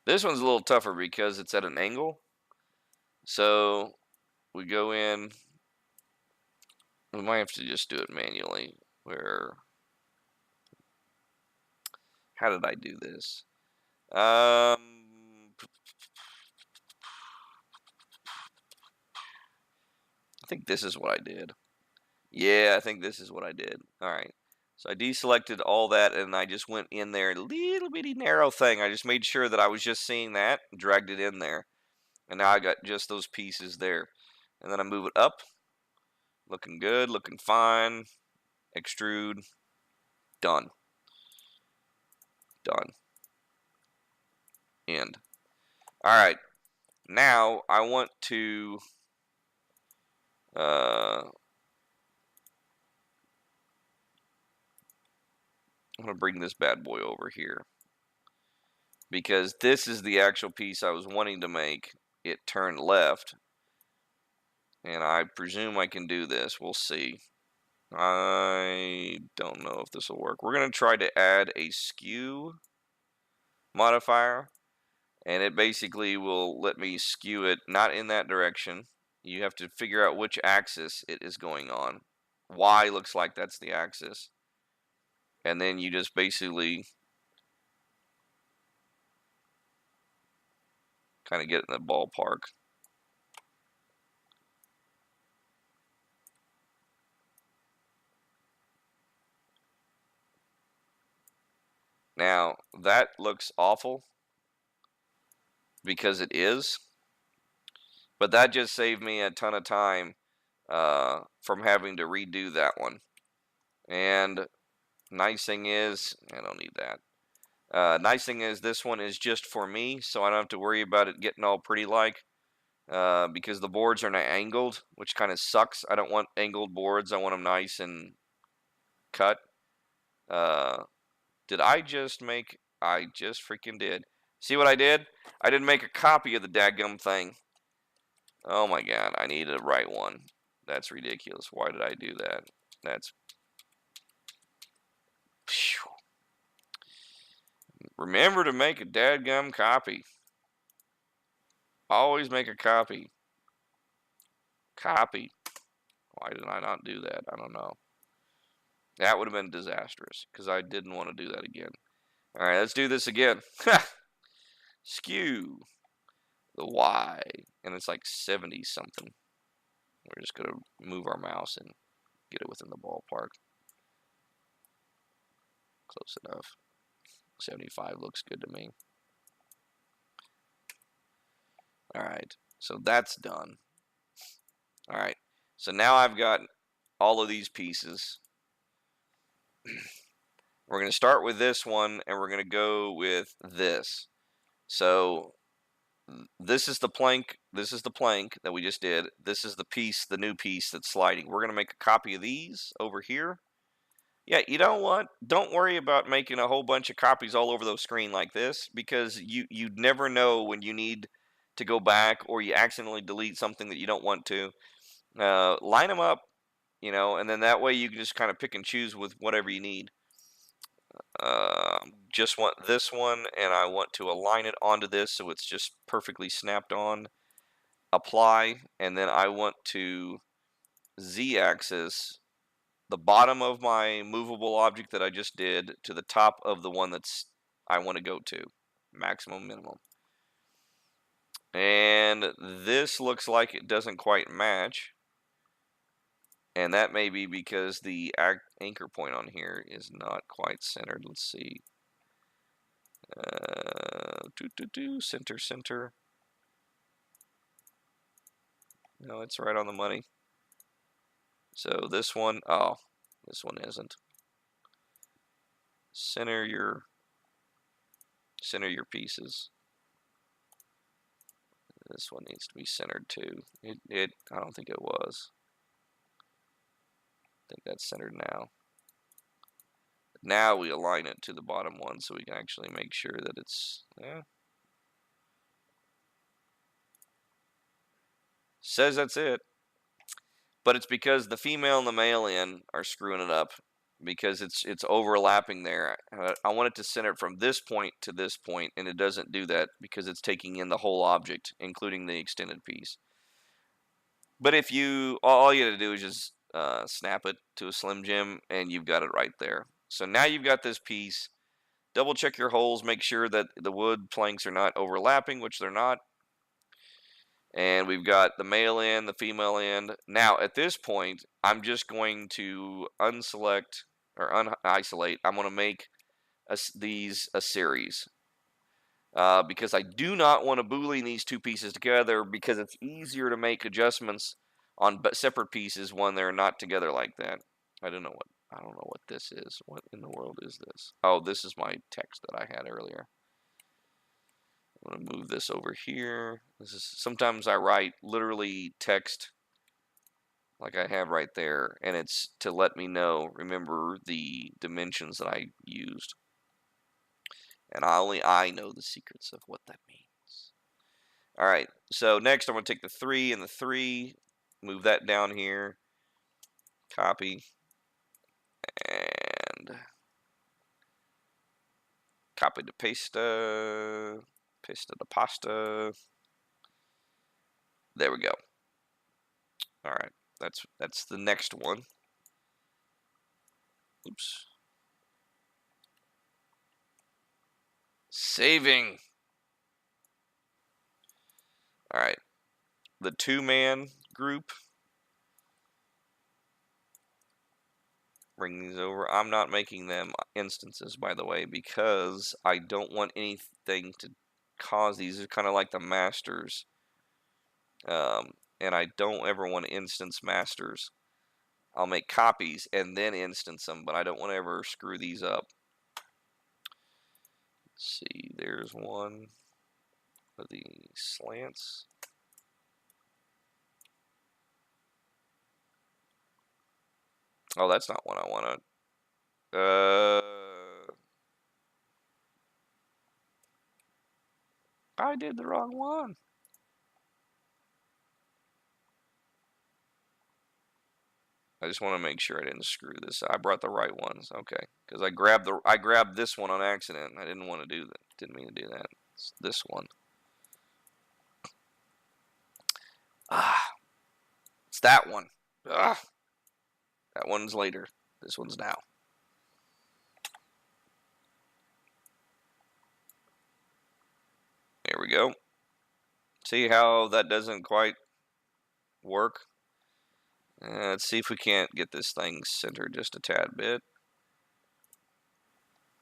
This one's a little tougher because it's at an angle. So we go in. We might have to just do it manually. How did I do this? I think this is what I did. Yeah, I think this is what I did. All right. So I deselected all that, and I just went in there, a little bitty narrow thing. I just made sure that I was just seeing that, dragged it in there. And now I got just those pieces there. And then I move it up. Looking good, looking fine. Extrude. Done. Done. End. All right. Now I want to I'm going to bring this bad boy over here because this is the actual piece I was wanting to make. It turned left, and I presume I can do this. We'll see. I don't know if this will work. We're going to try to add a skew modifier, and it basically will let me skew it not in that direction. You have to figure out which axis it is going on. Y looks like that's the axis. And then you just basically kind of get in the ballpark. Now, that looks awful because it is, but that just saved me a ton of time from having to redo that one. And nice thing is, I don't need that. Nice thing is this one is just for me, so I don't have to worry about it getting all pretty like because the boards are not angled, which kind of sucks. I don't want angled boards. I want them nice and cut. Did I just make... I just freaking did. See what I did? I didn't make a copy of the dadgum thing. Oh my god, I need to write one. That's ridiculous. Why did I do that? That's... Phew. Remember to make a dadgum copy. Always make a copy. Copy. Why did I not do that? I don't know. That would have been disastrous because I didn't want to do that again. All right, let's do this again. Skew the Y, and it's like 70 something. We're just gonna move our mouse and get it within the ballpark. Close enough. 75 looks good to me. All right, so that's done. All right, so now I've got all of these pieces. We're going to start with this one, and we're going to go with this. So this is the plank. This is the plank that we just did. This is the piece, the new piece that's sliding. We're going to make a copy of these over here. Yeah, you know what? Don't worry about making a whole bunch of copies all over the screen like this because you'd never know when you need to go back or you accidentally delete something that you don't want to. Line them up you know, and then that way you can just kind of pick and choose with whatever you need. Just want this one, and I want to align it onto this so it's just perfectly snapped on. Apply, and then I want to Z-axis the bottom of my movable object that I just did to the top of the one that's I want to go to, maximum, minimum. And this looks like it doesn't quite match. And that may be because the anchor point on here is not quite centered. Let's see. Center, center. No, it's right on the money. So this one, oh, this one isn't. Center your pieces. This one needs to be centered too. I don't think it was. I think that's centered now. Now we align it to the bottom one so we can actually make sure that it's, yeah. Says that's it. But it's because the female and the male end are screwing it up because it's overlapping there. I want it to center from this point to this point, and it doesn't do that because it's taking in the whole object, including the extended piece. But if you, all you got to do is just snap it to a Slim Jim, and you've got it right there. So now you've got this piece. Double check your holes, make sure that the wood planks are not overlapping, which they're not. And we've got the male end, the female end. Now, at this point, I'm just going to unselect or unisolate. I'm going to make these a series. Because I do not want to boolean these two pieces together because it's easier to make adjustments on separate pieces when they're not together like that. I don't know what this is. What in the world is this? Oh, this is my text that I had earlier. I'm going to move this over here. Sometimes I write literally text like I have right there, and it's to let me know, remember the dimensions that I used. And only I know the secrets of what that means. All right, so next I'm going to take the 3 and the 3, move that down here, copy, and copy to paste to pasta. There we go. All right, that's the next one. Oops. Saving. All right, the 2-man group. Bring these over. I'm not making them instances, by the way, because I don't want anything to cause these. They're kind of like the masters. And I don't ever want to instance masters. I'll make copies and then instance them, but I don't want to ever screw these up. Let's see, there's one of the slants. Oh, that's not what I want to. I did the wrong one. I just want to make sure I didn't screw this. I brought the right ones. Okay, because I grabbed this one on accident. I didn't want to do that. Didn't mean to do that. It's this one. It's that one. That one's later. This one's now. There we go. See how that doesn't quite work? Let's see if we can't get this thing centered just a tad bit.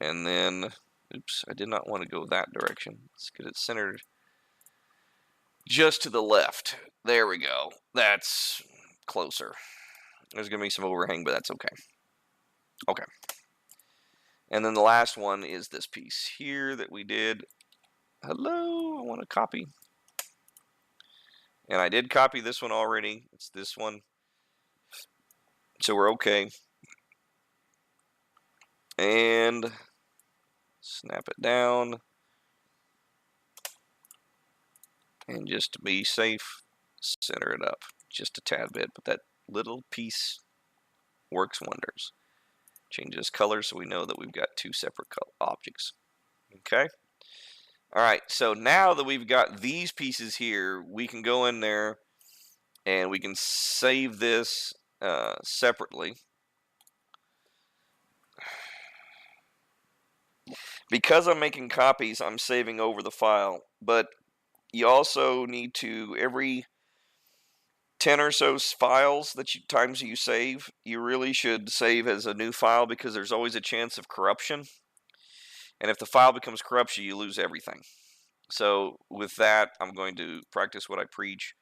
And then, oops, I did not want to go that direction. Let's get it centered just to the left. There we go. That's closer. There's going to be some overhang, but that's okay. Okay. And then the last one is this piece here that we did. Hello, I want to copy. And I did copy this one already. It's this one. So we're okay. And snap it down. And just to be safe, center it up just a tad bit. But that little piece Works wonders. Changes color so we know that we've got two separate objects. Okay? All right, so now that we've got these pieces here, we can go in there and we can save this separately. Because I'm making copies, I'm saving over the file, but you also need to, every 10 or so files that times you save, you really should save as a new file because there's always a chance of corruption. And if the file becomes corruption, you lose everything. So with that, I'm going to practice what I preach,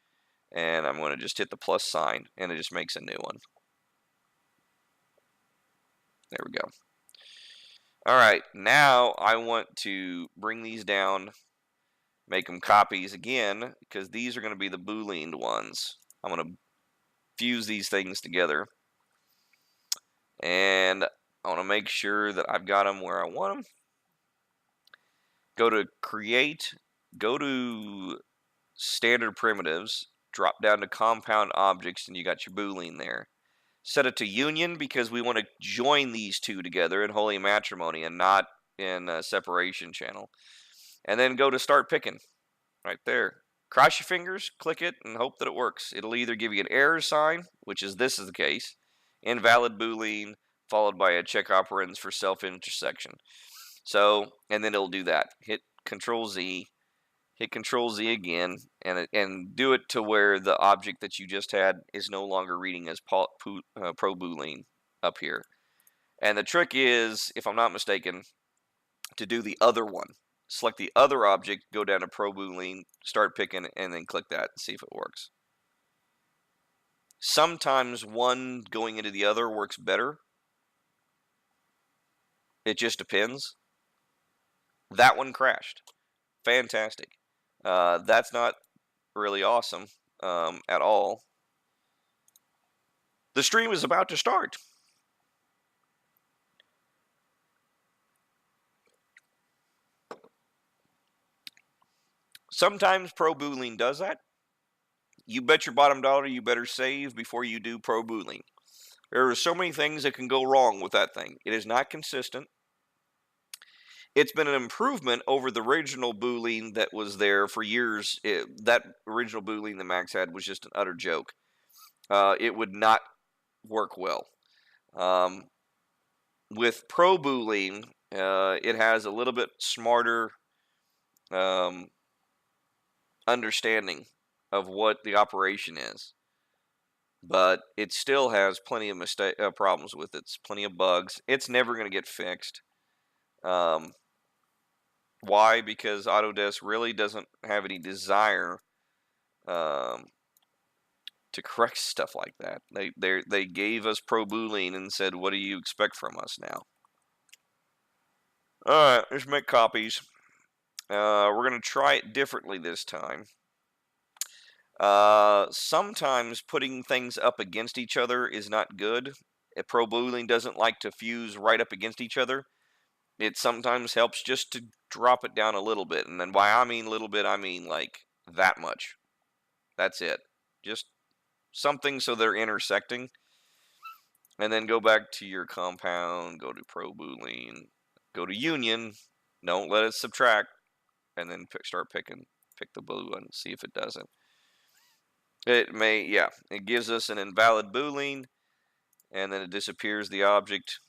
and I'm going to just hit the plus sign, and it just makes a new one. There we go. All right, now I want to bring these down, make them copies again, because these are going to be the booleaned ones. I'm going to fuse these things together, and I want to make sure that I've got them where I want them. Go to create, go to standard primitives, drop down to compound objects, and you got your boolean there. Set it to union because we want to join these two together in holy matrimony and not in a separation channel. And then go to start picking right there. Cross your fingers, click it, and hope that it works. It'll either give you an error sign, which is this is the case, invalid boolean, followed by a check operands for self-intersection. So, and then it'll do that. Hit Control Z, hit Control Z again, and do it to where the object that you just had is no longer reading as pro boolean up here. And the trick is, if I'm not mistaken, to do the other one. Select the other object, go down to pro boolean, start picking, and then click that and see if it works. Sometimes one going into the other works better. It just depends. That one crashed. Fantastic. That's not really awesome at all. The stream is about to start. Sometimes pro boolean does that. You bet your bottom dollar you better save before you do pro boolean. There are so many things that can go wrong with that thing. It is not consistent. It's been an improvement over the original boolean that was there for years. That original boolean that Max had was just an utter joke. It would not work well. With pro boolean, it has a little bit smarter understanding of what the operation is, but it still has plenty of problems with it. It's plenty of bugs. It's never going to get fixed. Why? Because Autodesk really doesn't have any desire to correct stuff like that. They gave us pro boolean and said, "What do you expect from us now?" All right, let's make copies. We're going to try it differently this time. Sometimes putting things up against each other is not good. Pro boolean doesn't like to fuse right up against each other. It sometimes helps just to drop it down a little bit. And then by I mean little bit, I mean like that much. That's it. Just something so they're intersecting. And then go back to your compound, go to pro boolean, go to union, don't let it subtract, and then start picking. Pick the blue one, see if it doesn't. It may, yeah, it gives us an invalid boolean, and then it disappears the object.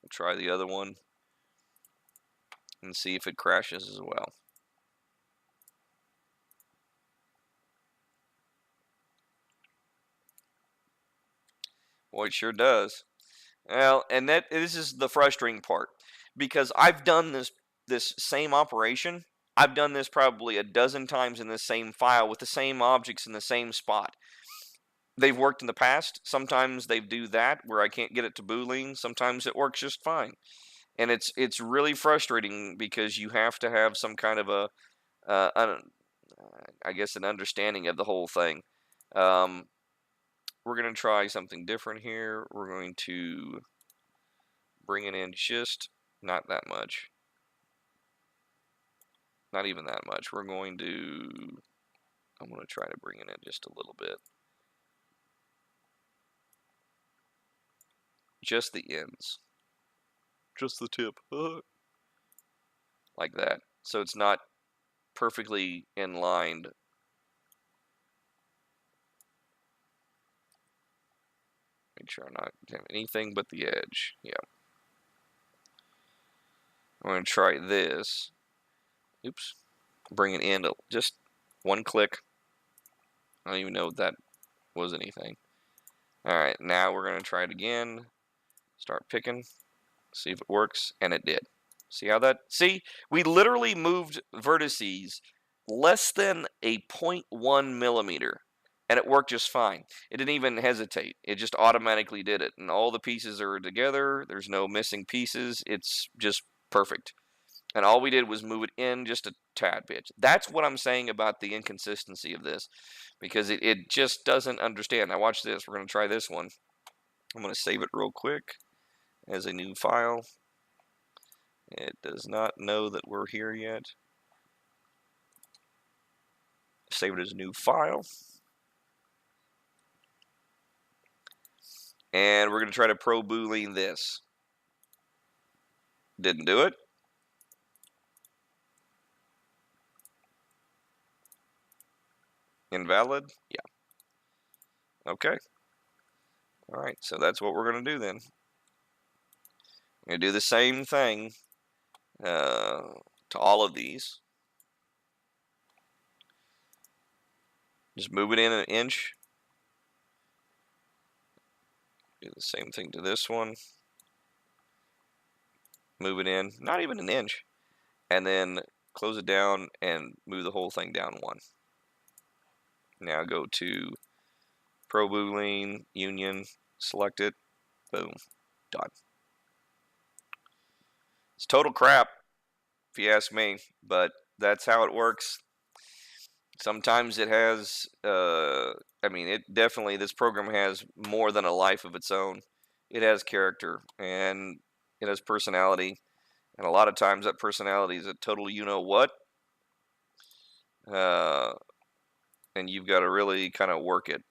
We'll try the other one and see if it crashes as well. Boy, it sure does. Well, and this is the frustrating part, because I've done this same operation. I've done this probably a dozen times in the same file with the same objects in the same spot. They've worked in the past. Sometimes they do that where I can't get it to boolean. Sometimes it works just fine. And it's really frustrating because you have to have some kind of a, I guess, an understanding of the whole thing. We're going to try something different here. We're going to bring it in just not that much. Not even that much. I'm going to try to bring it in just a little bit. just the ends. Just the tip. Like that. So it's not perfectly in line. Make sure I'm not having anything but the edge. Yeah. I'm going to try this. Oops. Bring it in to just one click. I don't even know if that was anything. Alright, now we're going to try it again. Start picking. See if it works. And it did. See how that... See? We literally moved vertices less than a 0.1 millimeter. And it worked just fine. It didn't even hesitate. It just automatically did it. And all the pieces are together. There's no missing pieces. It's just perfect. And all we did was move it in just a tad bit. That's what I'm saying about the inconsistency of this. Because it just doesn't understand. Now watch this. We're going to try this one. I'm going to save it real quick as a new file. It does not know that we're here yet. Save it as a new file. And we're going to try to Pro Boolean this. Didn't do it. Invalid? Yeah. Okay. Alright, so that's what we're going to do then. I'm going to do the same thing to all of these. Just move it in an inch. Do the same thing to this one. Move it in, not even an inch. And then close it down and move the whole thing down one. Now go to Pro Boolean, Union, select it, boom, done. It's total crap, if you ask me, but that's how it works. Sometimes it has, I mean, it definitely, this program has more than a life of its own. It has character, and it has personality, and a lot of times that personality is a total you-know-what, and you've got to really kind of work it.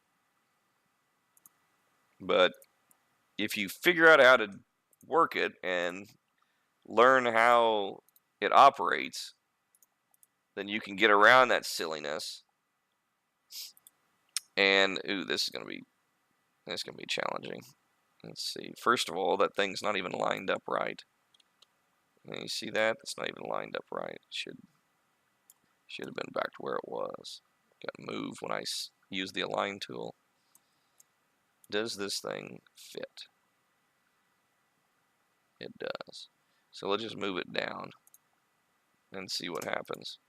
But if you figure out how to work it and learn how it operates, then you can get around that silliness. And ooh, this is gonna be challenging. Let's see. First of all, that thing's not even lined up right. And you see that? It's not even lined up right. Should have been back to where it was. Got to move when I use the align tool. Does this thing fit? It does. So let's just move it down and see what happens.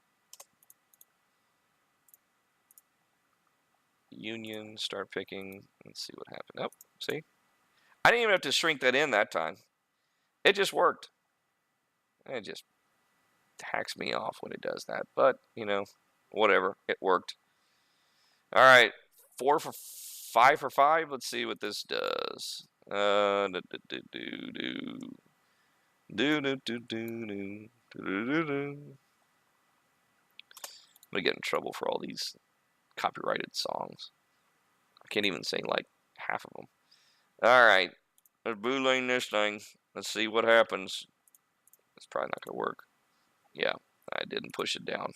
Union, start picking, and see what happened. Oh, see? I didn't even have to shrink that in that time. It just worked. It just hacks me off when it does that. But, you know, whatever. It worked. All right. 5 for 5. Let's see what this does. I'm gonna get in trouble for all these copyrighted songs. I can't even sing like half of them. All right, let's boolean this thing. Let's see what happens. It's probably not gonna work. Yeah, I didn't push it down.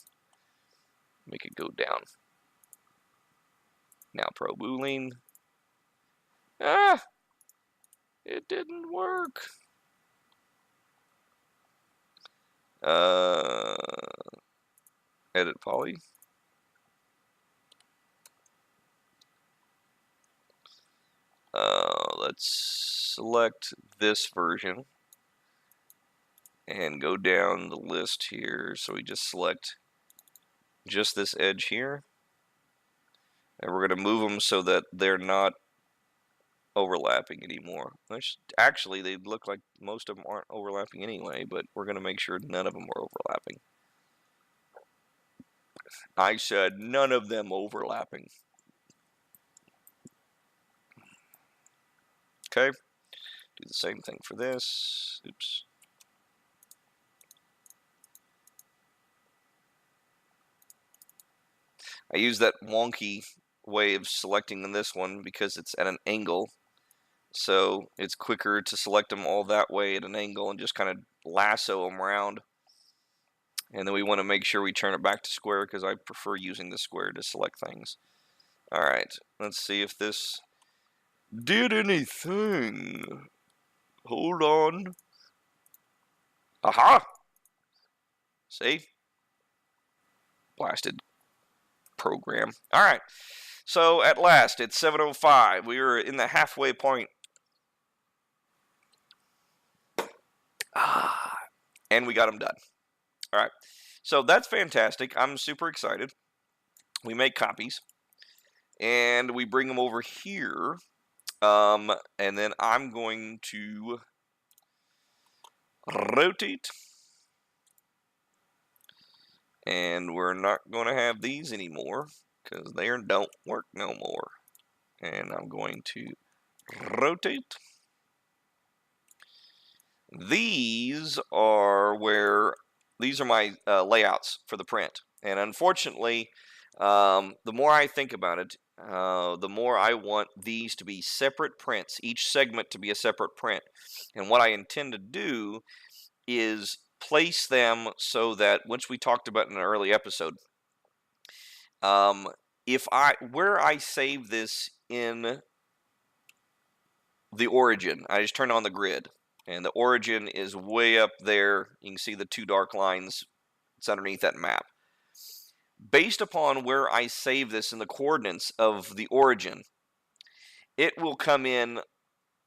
Make it go down. Now Pro Boolean. Ah, it didn't work. Edit poly. Let's select this version and go down the list here. So we just select just this edge here, and we're going to move them so that they're not overlapping anymore. Which actually, they look like most of them aren't overlapping anyway, but we're going to make sure none of them are overlapping. I said none of them overlapping. Okay, do the same thing for this. Oops. I use that wonky way of selecting in this one because it's at an angle, So it's quicker to select them all that way at an angle and just kind of lasso them around. And then we want to make sure we turn it back to square because I prefer using the square to select things. All right, let's see if this did anything. Hold on. Aha! See? Blasted program. All right. So at last, it's 7:05. We are in the halfway point. And we got them done. All right. So that's fantastic. I'm super excited. We make copies. And we bring them over here. And then I'm going to rotate. And we're not going to have these anymore because they don't work no more. And I'm going to rotate. These are my layouts for the print. And unfortunately, the more I think about it, the more I want these to be separate prints, each segment to be a separate print. And what I intend to do is place them so that, which we talked about in an early episode, where I save this in the origin, I just turn on the grid, and the origin is way up there. You can see the two dark lines. It's underneath that map. Based upon where I save this in the coordinates of the origin, it will come in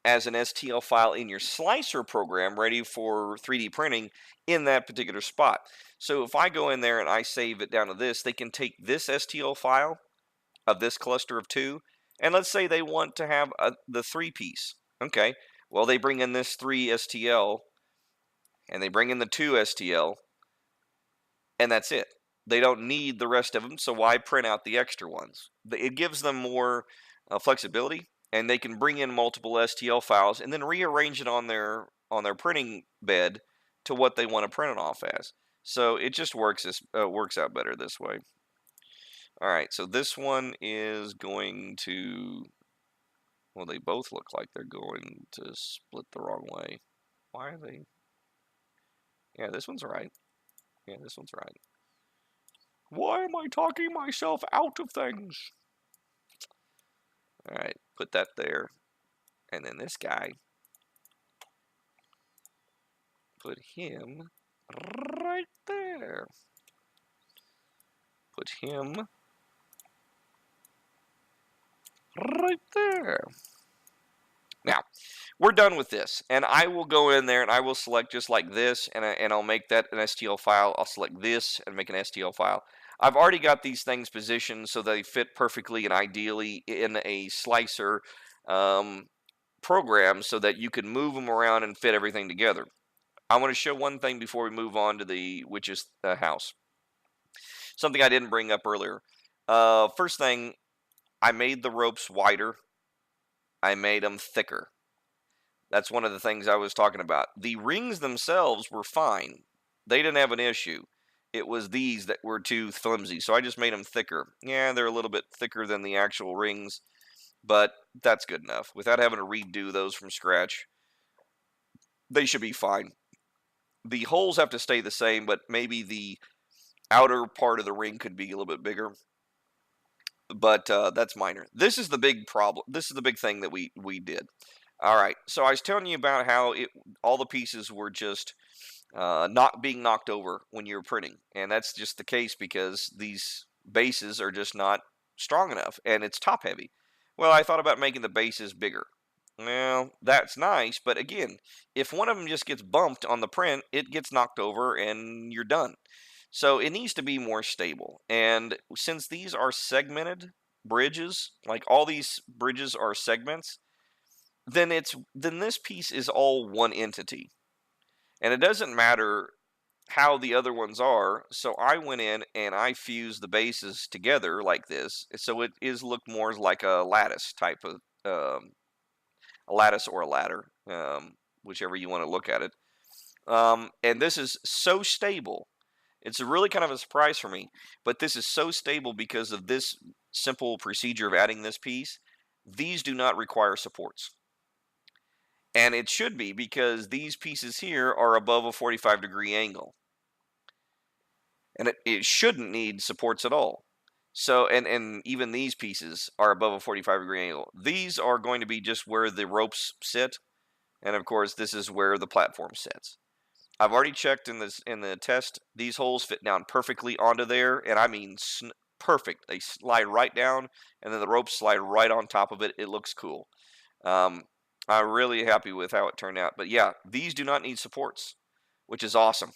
as an STL file in your slicer program ready for 3D printing in that particular spot. So if I go in there and I save it down to this, they can take this STL file of this cluster of 2, and let's say they want to have the 3 piece. Okay, well, they bring in this 3 STL, and they bring in the 2 STL, and that's it. They don't need the rest of them, so why print out the extra ones? It gives them more flexibility, and they can bring in multiple STL files and then rearrange it on their printing bed to what they want to print it off as. So it just works out better this way. All right, so this one is going to, well, they both look like they're going to split the wrong way. Why are they? Yeah, this one's right. Yeah, this one's right. Why am I talking myself out of things? All right, put that there. And then this guy, put him right there. Put him right there. Now, we're done with this, and I will go in there and I will select just like this, and I'll make that an STL file. I'll select this and make an STL file. I've already got these things positioned so they fit perfectly and ideally in a slicer program so that you can move them around and fit everything together. I want to show one thing before we move on to the witch's house. Something I didn't bring up earlier. First thing, I made the ropes wider. I made them thicker. That's one of the things I was talking about. The rings themselves were fine. They didn't have an issue. It was these that were too flimsy, so I just made them thicker. Yeah, they're a little bit thicker than the actual rings, but that's good enough. Without having to redo those from scratch, they should be fine. The holes have to stay the same, but maybe the outer part of the ring could be a little bit bigger. But that's minor. This is the big problem. This is the big thing that we did. All right, so I was telling you about how all the pieces were just not being knocked over when you're printing, and that's just the case because these bases are just not strong enough, and it's top heavy. Well, I thought about making the bases bigger. Well, that's nice, but again, if one of them just gets bumped on the print, it gets knocked over and you're done. So it needs to be more stable. And since these are segmented bridges, like all these bridges are segments, then this piece is all one entity. And it doesn't matter how the other ones are. So I went in and I fused the bases together like this. So it is look more like a lattice type of a lattice or a ladder, whichever you want to look at it. And this is so stable. It's really kind of a surprise for me, but this is so stable because of this simple procedure of adding this piece. These do not require supports. And it should be, because these pieces here are above a 45-degree angle. And it shouldn't need supports at all. So, and even these pieces are above a 45-degree angle. These are going to be just where the ropes sit. And of course, this is where the platform sits. I've already checked in the test. These holes fit down perfectly onto there, and I mean perfect. They slide right down, and then the ropes slide right on top of it. It looks cool. I'm really happy with how it turned out. But yeah, these do not need supports, which is awesome.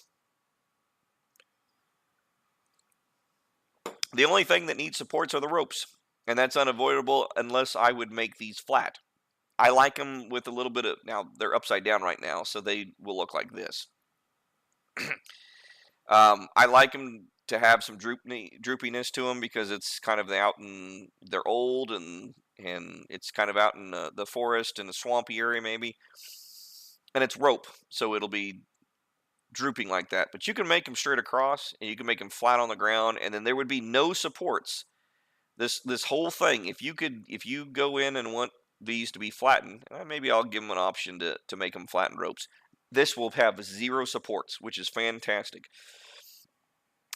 The only thing that needs supports are the ropes, and that's unavoidable unless I would make these flat. I like them with a little bit of, now they're upside down right now, so they will look like this. I like them to have some droopiness to them, because it's kind of they're old, and it's kind of out in the forest and the swampy area maybe, and it's rope, so it'll be drooping like that. But you can make them straight across, and you can make them flat on the ground, and then there would be no supports. This whole thing, if you go in and want these to be flattened, maybe I'll give them an option to make them flattened ropes. This will have 0 supports, which is fantastic.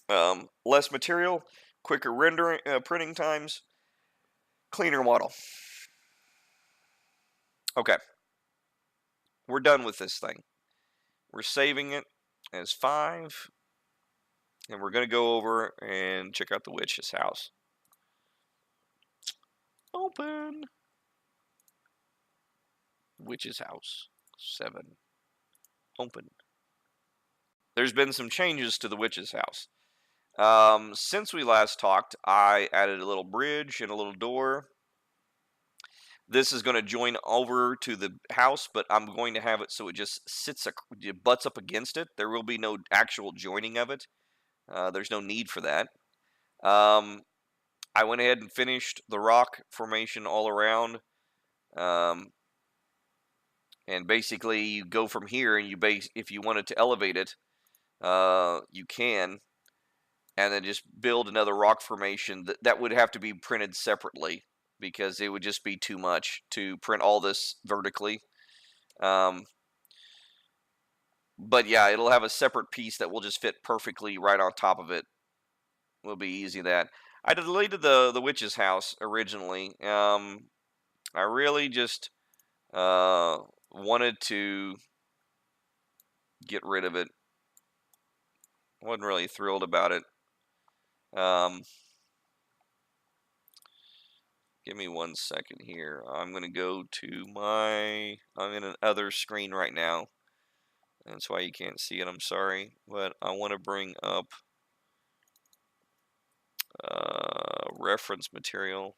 Less material, quicker rendering, printing times, cleaner model. Okay, we're done with this thing. We're saving it as 5, and we're going to go over and check out the witch's house. Open. Witch's house 7. Open. There's been some changes to the witch's house. Since we last talked, I added a little bridge and a little door. This is going to join over to the house, but I'm going to have it so it just it butts up against it. There will be no actual joining of it. There's no need for that. I went ahead and finished the rock formation all around. And basically, you go from here, and if you wanted to elevate it, you can, and then just build another rock formation. That would have to be printed separately, because it would just be too much to print all this vertically. But yeah, it'll have a separate piece that will just fit perfectly right on top of it. Will be easy that. I deleted the witch's house originally. I really just wanted to get rid of it. Wasn't really thrilled about it. Give me 1 second here. I'm going to go to I'm in another screen right now. That's why you can't see it. I'm sorry. But I want to bring up reference material.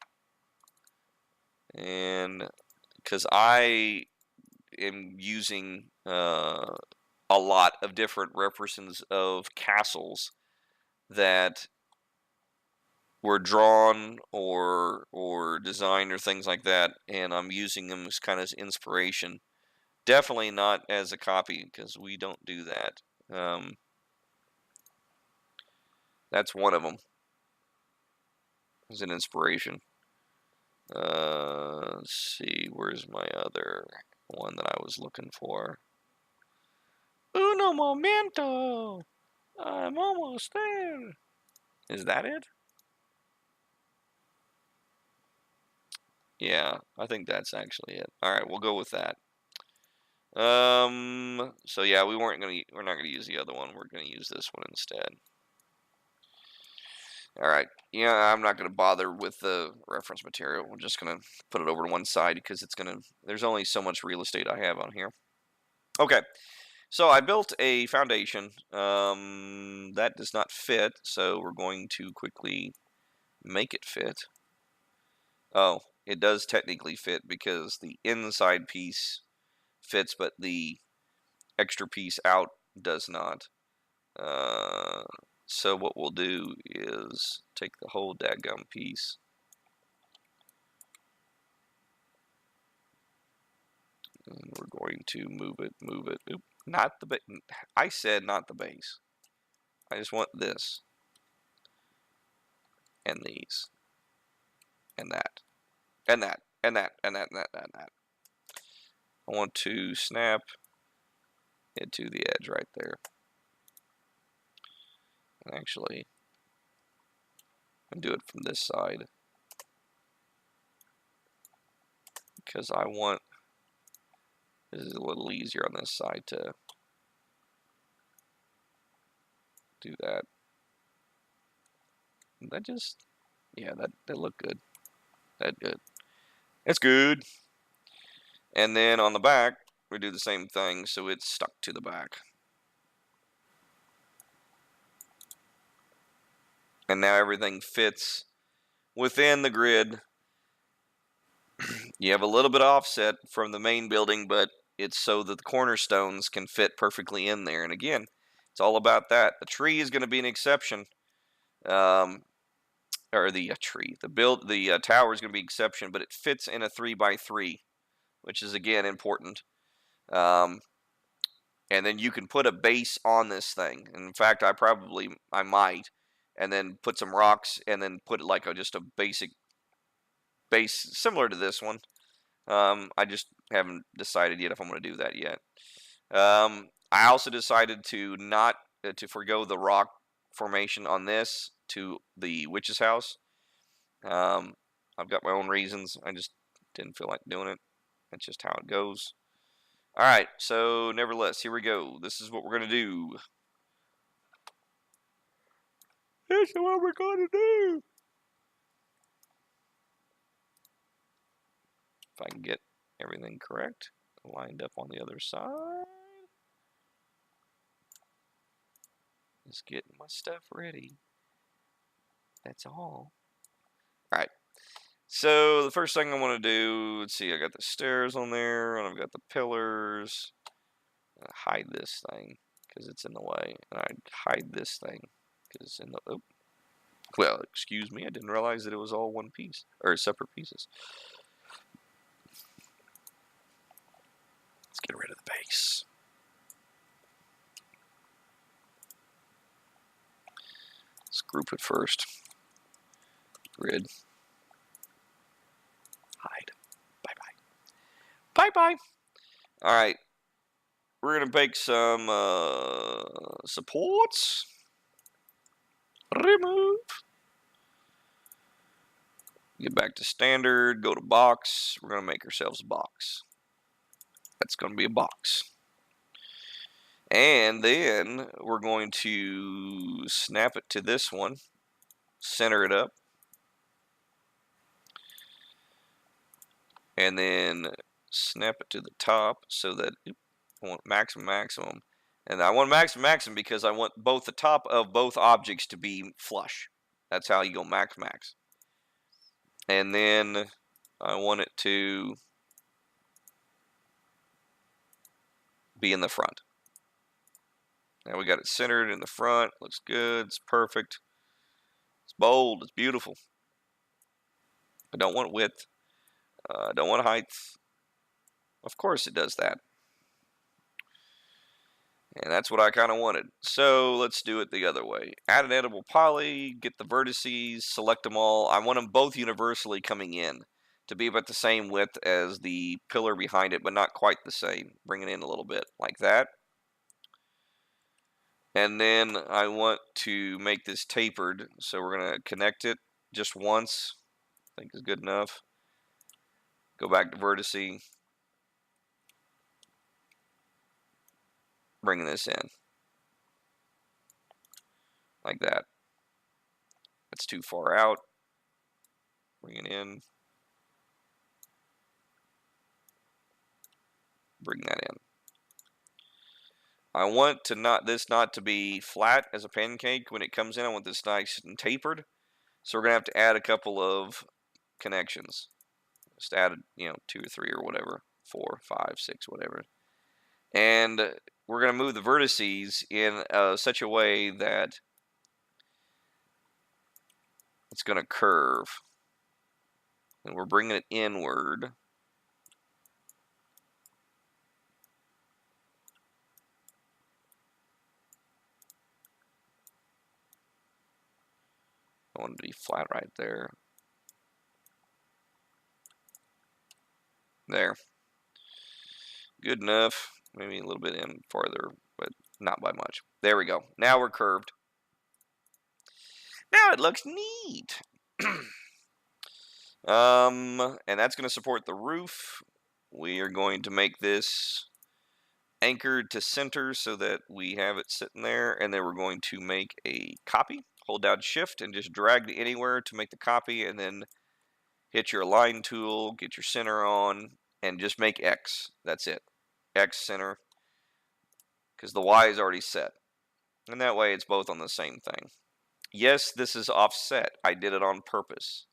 And because I am using a lot of different references of castles that were drawn or designed or things like that, and I'm using them as kind of inspiration. Definitely not as a copy, because we don't do that. That's one of them, as an inspiration. Let's see, where's my other one that I was looking for? Uno momento! I'm almost there! Is that it? Yeah, I think that's actually it. Alright, we'll go with that. So yeah, we're not gonna use the other one. We're gonna use this one instead. Alright, yeah, I'm not gonna bother with the reference material. We're just gonna put it over to one side, because there's only so much real estate I have on here. Okay, so I built a foundation. That does not fit, so we're going to quickly make it fit. Oh, it does technically fit, because the inside piece fits, but the extra piece out does not. So what we'll do is take the whole dadgum piece, and we're going to move it. Oop, not the base. I said not the base. I just want this, and these, and that, and that, and that, and that, and that, and that. I want to snap it to the edge right there. Actually, I'll do it from this side because I want, this is a little easier on this side to do that. That just, yeah, that looked good. That good. It's good. And then on the back, we do the same thing, so it's stuck to the back. And now everything fits within the grid. You have a little bit of offset from the main building, but it's so that the cornerstones can fit perfectly in there. And again, it's all about that. The tree is going to be an exception. Or the tree, the tower is going to be an exception, but it fits in a 3x3, which is again important. And then you can put a base on this thing. And in fact, I might, and then put some rocks, and then put like just a basic base similar to this one. I just haven't decided yet if I'm going to do that yet. I also decided to not to forego the rock formation on this to the witch's house. I've got my own reasons. I just didn't feel like doing it. That's just how it goes. All right, so nevertheless, here we go. This is what we're going to do. This is what we're going to do. If I can get everything correct, lined up on the other side. Just getting my stuff ready. That's all. All right. So the first thing I want to do, let's see, I got the stairs on there, and I've got the pillars. I hide this thing because it's in the way, and I hide this thing because it's in the. Oh, well, excuse me, I didn't realize that it was all one piece or separate pieces. Let's get rid of the base. Let's group it first. Grid. Hide. Bye-bye. Bye-bye. All right. We're going to make some supports. Remove. Get back to standard. Go to box. We're going to make ourselves a box. That's going to be a box. And then we're going to snap it to this one. Center it up. And then snap it to the top so that I want maximum. And I want maximum because I want both the top of both objects to be flush. That's how you go max. And then I want it to be in the front. Now we got it centered in the front. Looks good. It's perfect. It's bold. It's beautiful. I don't want width. I don't want height. Of course it does that. And that's what I kind of wanted. So let's do it the other way. Add an edible poly, get the vertices, select them all. I want them both universally coming in to be about the same width as the pillar behind it, but not quite the same. Bring it in a little bit like that. And then I want to make this tapered. So we're going to connect it just once. I think is good enough. Go back to vertice. Bring this in. Like that. That's too far out. Bring it in. Bring that in. I want to this not to be flat as a pancake when it comes in. I want this nice and tapered. So we're going to have to add a couple of connections. Just add, 2 or 3 or whatever. 4, 5, 6, whatever. And we're going to move the vertices in such a way that it's going to curve. And we're bringing it inward. I want it to be flat right there. There. good enough. Maybe a little bit in farther, but not by much. There we go. Now we're curved. Now it looks neat. And that's going to support the roof. We are going to make this anchored to center so that we have it sitting there, and then we're going to make a copy. Hold down shift and just drag to anywhere to make the copy, and then hit your align tool, get your center on, and just make X. That's it. X center, because the Y is already set. And that way it's both on the same thing. Yes, this is offset. I did it on purpose,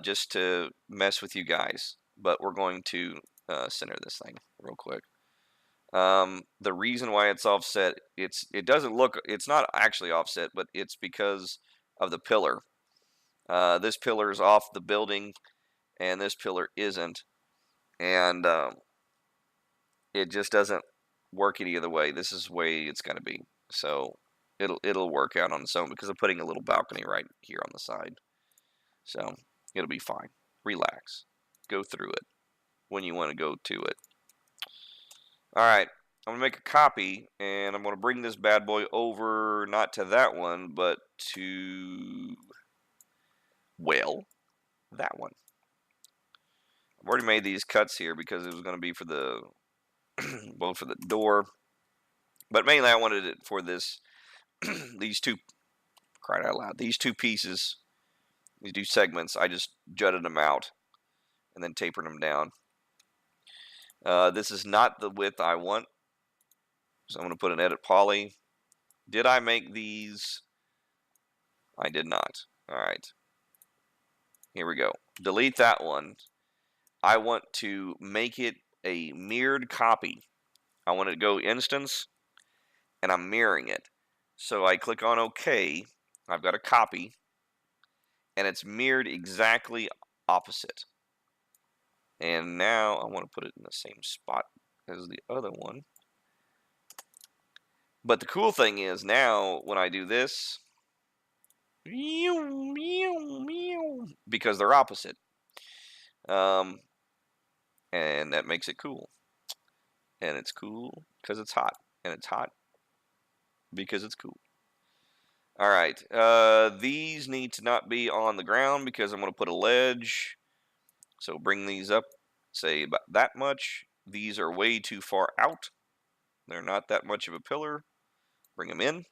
just to mess with you guys. But we're going to center this thing real quick. The reason why it's offset, it doesn't look, it's not actually offset, but it's because of the pillar. This pillar is off the building, and this pillar isn't, and it just doesn't work any other way. This is the way it's going to be, so it'll work out on its own because I'm putting a little balcony right here on the side, so it'll be fine. Relax, go through it when you want to go to it. All right, I'm gonna make a copy, and I'm gonna bring this bad boy over, not to that one, but to, well, that one. I've already made these cuts here because it was going to be for the both for the door, but mainly I wanted it for this these two, cried out loud, these two pieces, these two segments. I just jutted them out and then tapered them down. This is not the width I want, so I'm going to put an edit poly. Did I make these? I did not. All right, here we go. Delete that one. I want to make it a mirrored copy. I want it to go instance, and I'm mirroring it. So I click on OK. I've got a copy, and it's mirrored exactly opposite. And now I want to put it in the same spot as the other one. But the cool thing is now when I do this, because they're opposite, and that makes it cool. And it's cool because it's hot, and it's hot because it's cool. All right, these need to not be on the ground because I'm going to put a ledge. So bring these up, say about that much. These are way too far out. They're not that much of a pillar. Bring them in.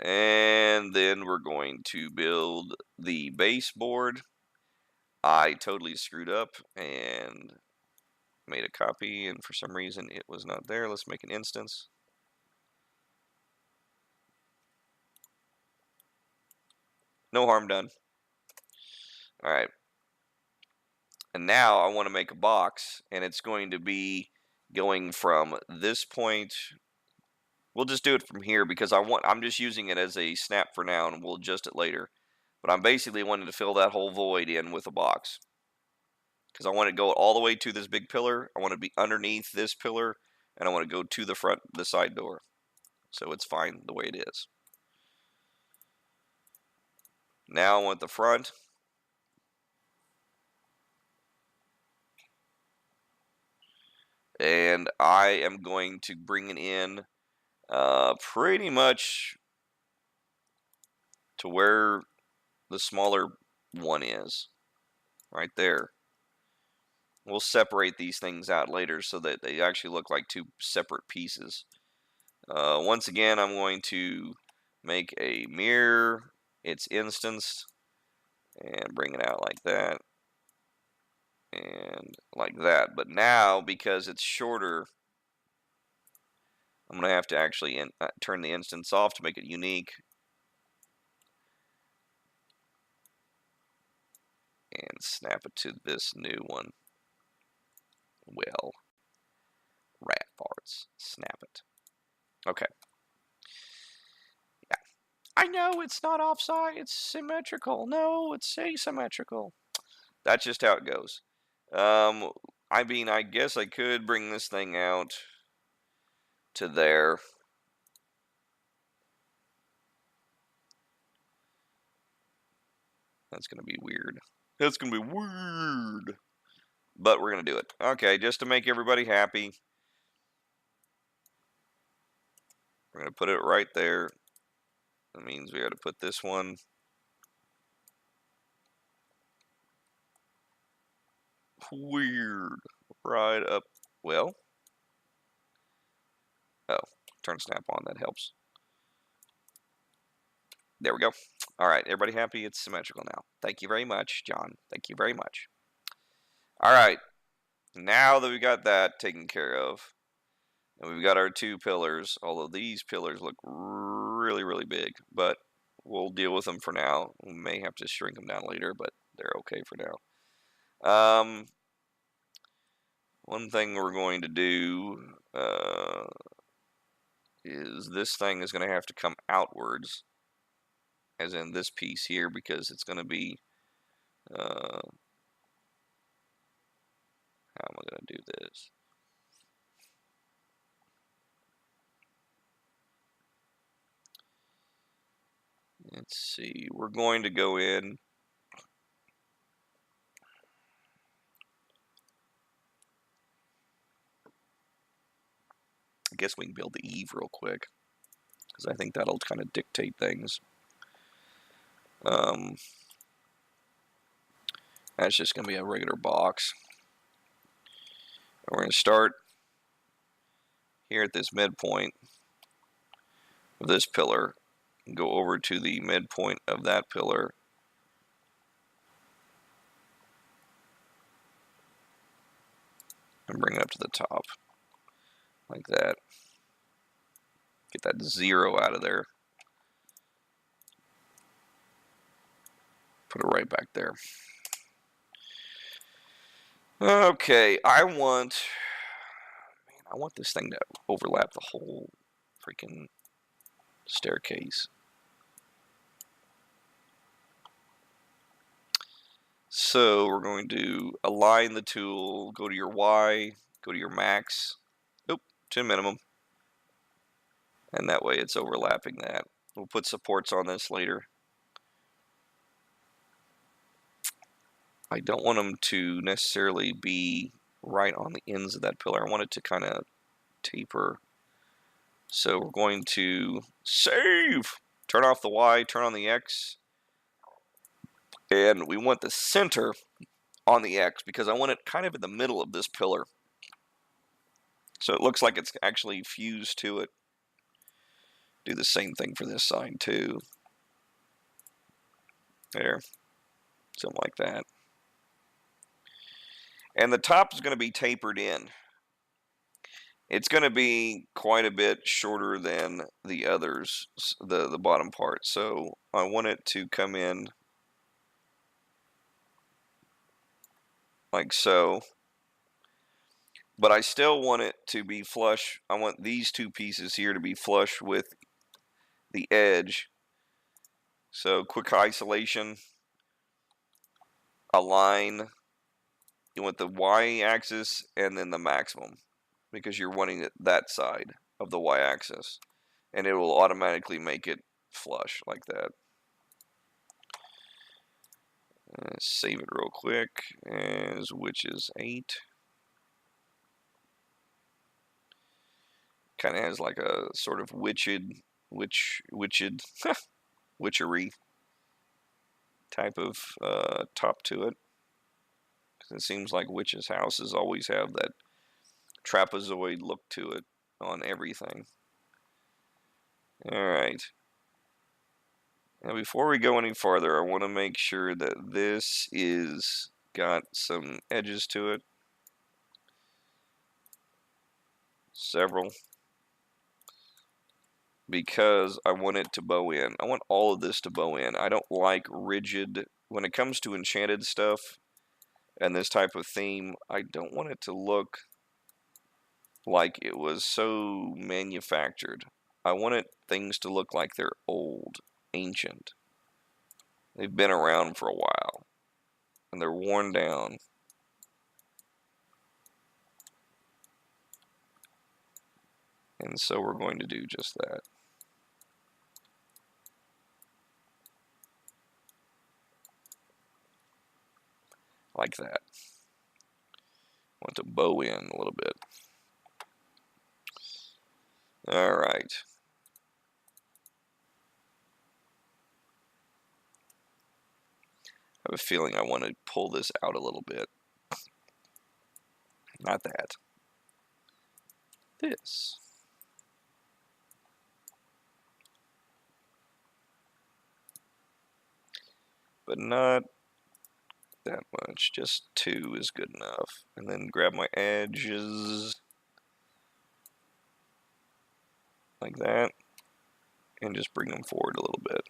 And then we're going to build the baseboard. I totally screwed up and made a copy, and for some reason it was not there. Let's make an instance. No harm done. All right. And now I want to make a box, and it's going to be going from this point. We'll just do it from here because I'm just using it as a snap for now, and we'll adjust it later. But I'm basically wanting to fill that whole void in with a box because I want to go all the way to this big pillar. I want to be underneath this pillar, and I want to go to the front, the side door. So it's fine the way it is. Now I want the front. And I am going to bring it in pretty much to where the smaller one is, right there. We'll separate these things out later so that they actually look like two separate pieces. Once again, I'm going to make a mirror. It's instanced, and bring it out like that and like that. But now, because it's shorter, I'm going to have to actually turn the instance off to make it unique. And snap it to this new one. Well, rat farts. Snap it. Okay. Yeah. I know it's not offside. It's symmetrical. No, it's asymmetrical. That's just how it goes. I mean, I guess I could bring this thing out to there. That's going to be weird. That's going to be weird. but we're going to do it. Okay, just to make everybody happy, we're going to put it right there. That means we got to put this one weird right up. Well, oh, turn snap on. That helps. There we go. All right, everybody happy? It's symmetrical now. Thank you very much, John. Thank you very much. All right, now that we got that taken care of, and we've got our two pillars, although these pillars look really, really big, but we'll deal with them for now. We may have to shrink them down later, but they're okay for now. One thing we're going to do is this thing is going to have to come outwards, as in this piece here, because it's going to be, how am I going to do this? Let's see, we're going to go in. I guess we can build the eave real quick, because I think that'll kind of dictate things. That's just going to be a regular box. We're going to start here at this midpoint of this pillar, and go over to the midpoint of that pillar, and bring it up to the top, like that. Get that 0 out of there. Put it right back there. Okay, I want this thing to overlap the whole freaking staircase. So we're going to align the tool, go to your Y, go to your max, to minimum, and that way it's overlapping that. We'll put supports on this later. I don't want them to necessarily be right on the ends of that pillar. I want it to kind of taper. So we're going to save, turn off the Y, turn on the X, and we want the center on the X because I want it kind of in the middle of this pillar. So it looks like it's actually fused to it. Do the same thing for this side too. There, something like that. And the top is going to be tapered in. It's going to be quite a bit shorter than the others, the bottom part. So I want it to come in like so. But I still want it to be flush. I want these two pieces here to be flush with the edge. So quick isolation, align. You want the y-axis and then the maximum, because you're wanting it that side of the y-axis, and it will automatically make it flush like that. Save it real quick as Witches 8. Kind of has like a sort of witchery type of top to it. It seems like witches' houses always have that trapezoid look to it on everything. Alright. Now before we go any farther, I want to make sure that this is got some edges to it. Several. Because I want it to bow in. I want all of this to bow in. I don't like rigid, when it comes to enchanted stuff and this type of theme, I don't want it to look like it was so manufactured. I want things to look like they're old, ancient. They've been around for a while, and they're worn down. And so we're going to do just that. Like that. Want to bow in a little bit. All right. I have a feeling I want to pull this out a little bit. Not that. This. But not that much. Just 2 is good enough. And then grab my edges like that. And just bring them forward a little bit.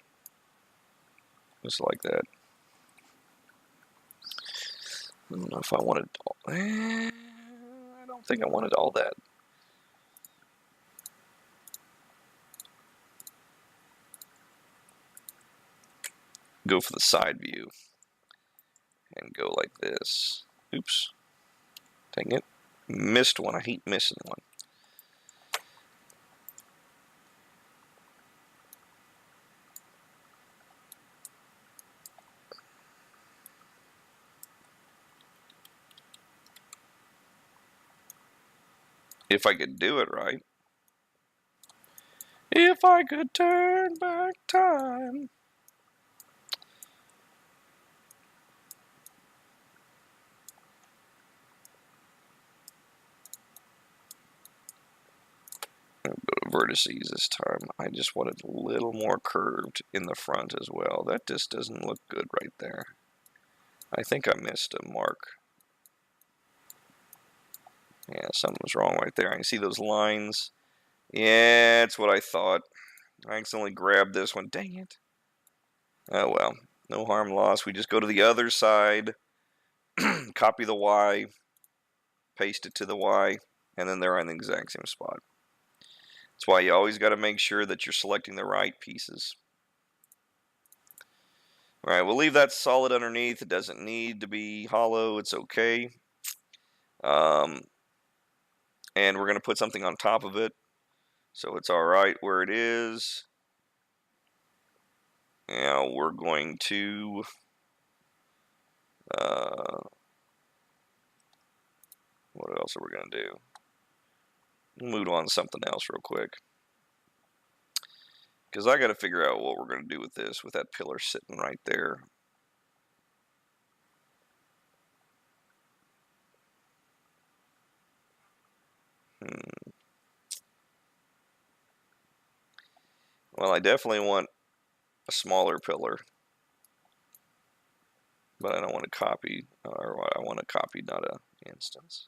Just like that. I don't know if I wanted all, I don't think I wanted all that. Go for the side view. And go like this. Oops. Dang it. Missed one. I hate missing one. If I could do it right. If I could turn back time. I'll go to vertices this time. I just want it a little more curved in the front as well. That just doesn't look good right there. I think I missed a mark. Yeah, something was wrong right there. I can see those lines. Yeah, that's what I thought. I accidentally grabbed this one. Dang it. Oh well. No harm lost. We just go to the other side, copy the Y, paste it to the Y, and then they're in the exact same spot. That's why you always got to make sure that you're selecting the right pieces. All right, we'll leave that solid underneath. It doesn't need to be hollow. It's okay. And we're going to put something on top of it, so it's all right where it is. Now we're going to what else are we going to do? Move on to something else real quick, because I got to figure out what we're going to do with this, with that pillar sitting right there. Well, I definitely want a smaller pillar, but I don't want to copy, or I want to copy, not an instance.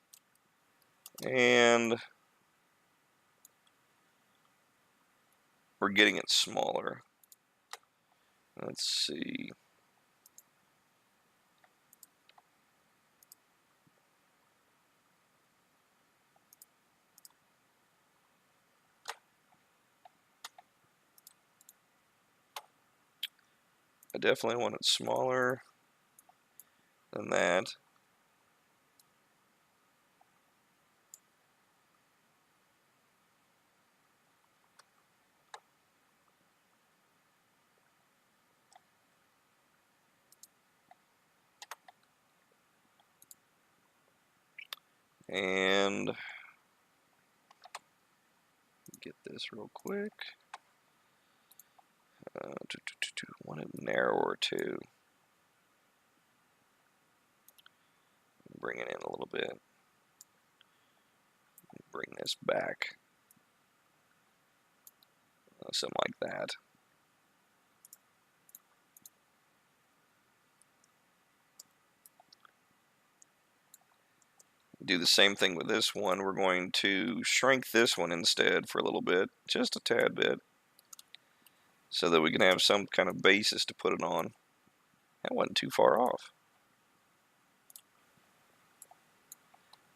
And we're getting it smaller. Let's see. I definitely want it smaller than that. And get this real quick. Want it narrower too. Bring it in a little bit. Bring this back. Something like that. Do the same thing with this one. We're going to shrink this one instead for a little bit, just a tad bit, so that we can have some kind of basis to put it on. That wasn't too far off.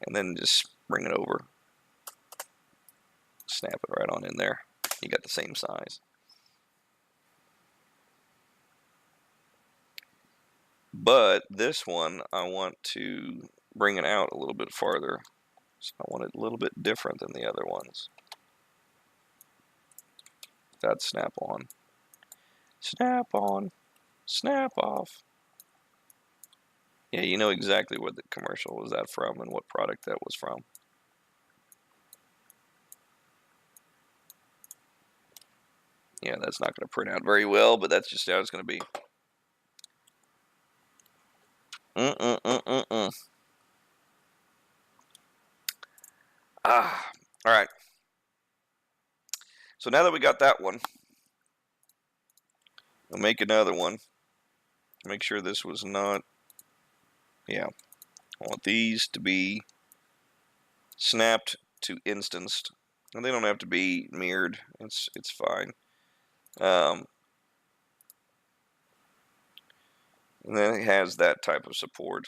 And then just bring it over. Snap it right on in there. You got the same size. But this one, I want to bring it out a little bit farther. So I want it a little bit different than the other ones. That's snap on. Snap on. Snap off. Yeah, you know exactly what the commercial was that from and what product that was from. Yeah, that's not going to print out very well, but that's just how it's going to be. Ah, all right. So now that we got that one, we'll make another one. Make sure this was not, yeah. I want these to be snapped to instanced. And they don't have to be mirrored. It's fine. And then it has that type of support.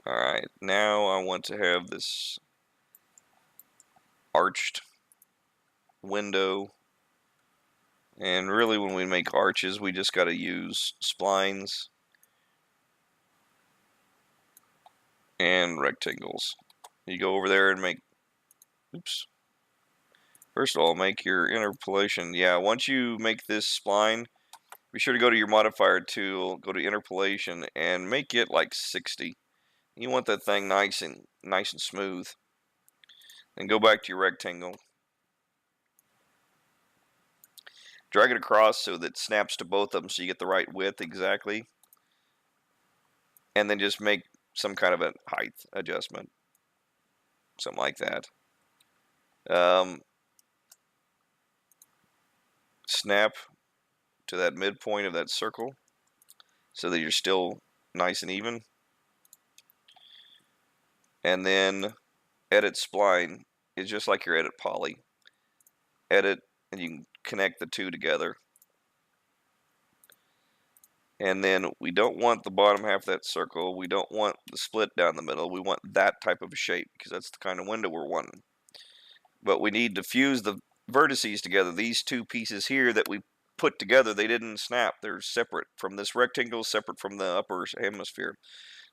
Alright, now I want to have this arched window. And really when we make arches, we just got to use splines and rectangles. You go over there and make, oops. First of all, make your interpolation. Yeah, once you make this spline, be sure to go to your modifier tool, go to interpolation, and make it like 60. You want that thing nice and smooth. Then go back to your rectangle. Drag it across so that it snaps to both of them so you get the right width exactly. And then just make some kind of a height adjustment. Something like that. Snap to that midpoint of that circle so that you're still nice and even. And then edit spline is just like your edit poly. Edit and you can connect the two together. And then we don't want the bottom half of that circle. We don't want the split down the middle. We want that type of a shape because that's the kind of window we're wanting. But we need to fuse the vertices together. These two pieces here that we put together, they didn't snap. They're separate from this rectangle, separate from the upper hemisphere.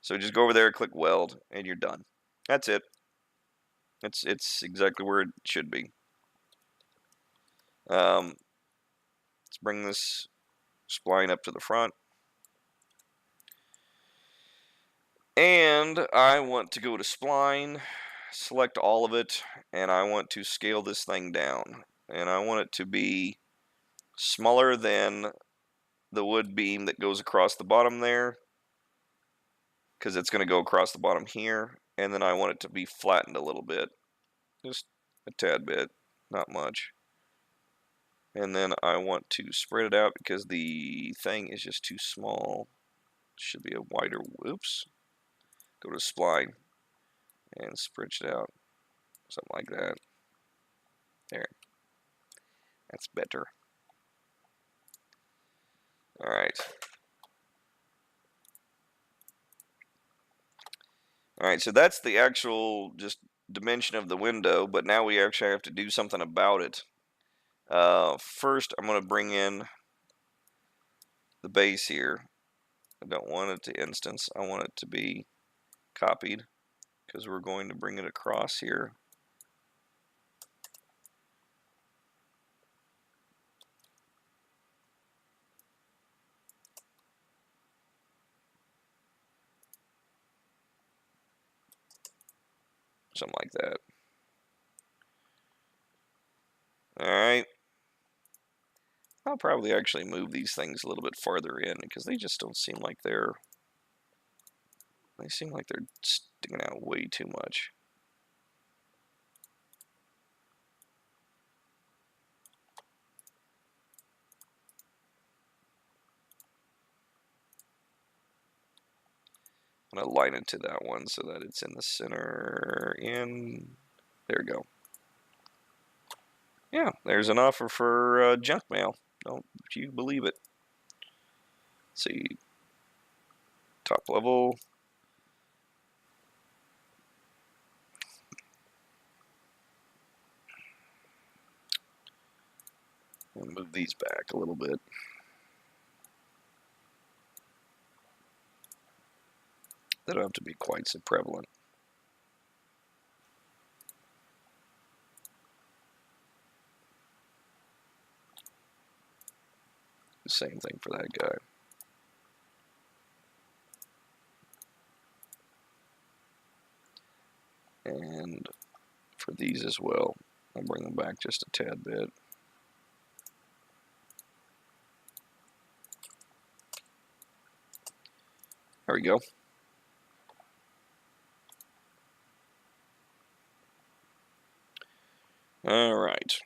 So just go over there, click weld, and you're done. That's it. It's exactly where it should be. Let's bring this spline up to the front. And I want to go to spline, select all of it, and I want to scale this thing down. And I want it to be smaller than the wood beam that goes across the bottom there, because it's going to go across the bottom here. And then I want it to be flattened a little bit, just a tad bit, not much. And then I want to spread it out because the thing is just too small. Should be a wider, whoops. Go to spline and stretch it out, something like that. There, that's better. All right. All right, so that's the actual just dimension of the window, but now we actually have to do something about it. First, I'm going to bring in the base here. I don't want it to instance. I want it to be copied because we're going to bring it across here. Something like that. All right. I'll probably actually move these things a little bit farther in because they just don't seem like they seem like they're sticking out way too much. I'm going to line it to that one so that it's in the center. There we go. Yeah, there's an offer for junk mail. Don't you believe it. Let's see. Top level. I'll move these back a little bit. They don't have to be quite so prevalent. same thing for that guy. And for these as well, I'll bring them back just a tad bit. There we go. All right.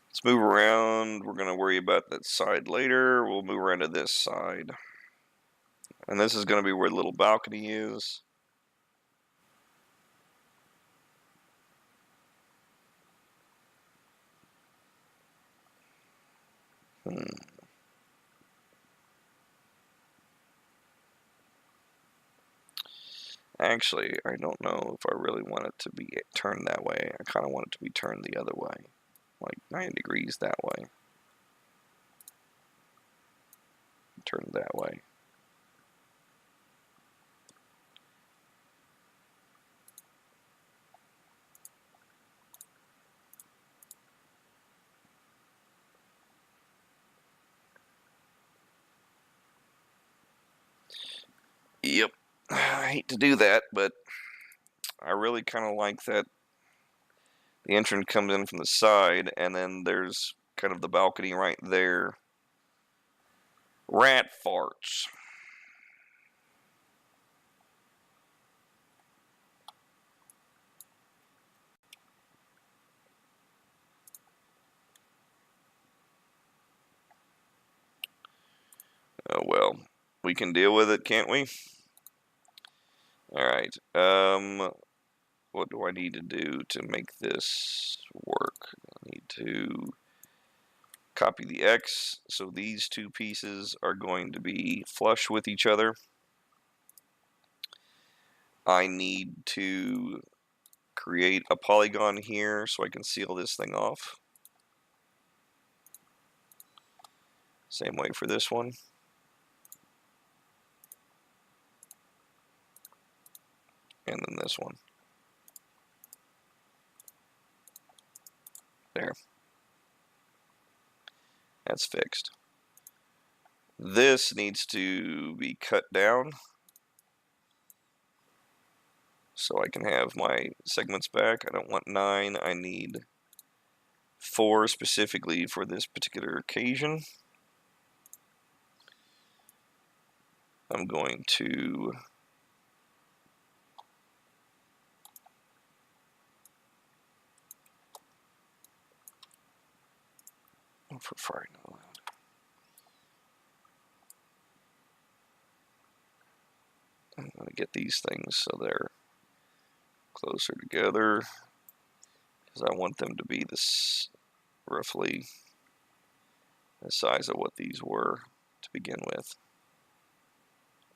Let's move around. We're going to worry about that side later. We'll move around to this side. And this is going to be where the little balcony is. Actually, I don't know if I really want it to be turned that way. I kind of want it to be turned the other way, like 9 degrees that way. Turn it that way. Yep. I hate to do that, but I really kind of like that the entrance comes in from the side, and then there's kind of the balcony right there. Rat farts. Oh well, we can deal with it, can't we? Alright, what do I need to do to make this work? I need to copy the X, so these two pieces are going to be flush with each other. I need to create a polygon here so I can seal this thing off. Same way for this one. And then this one. There. That's fixed. This needs to be cut down so I can have my segments back. I don't want 9, I need 4 specifically for this particular occasion. I'm going to for firing out loud. I'm going to get these things so they're closer together because I want them to be this roughly the size of what these were to begin with.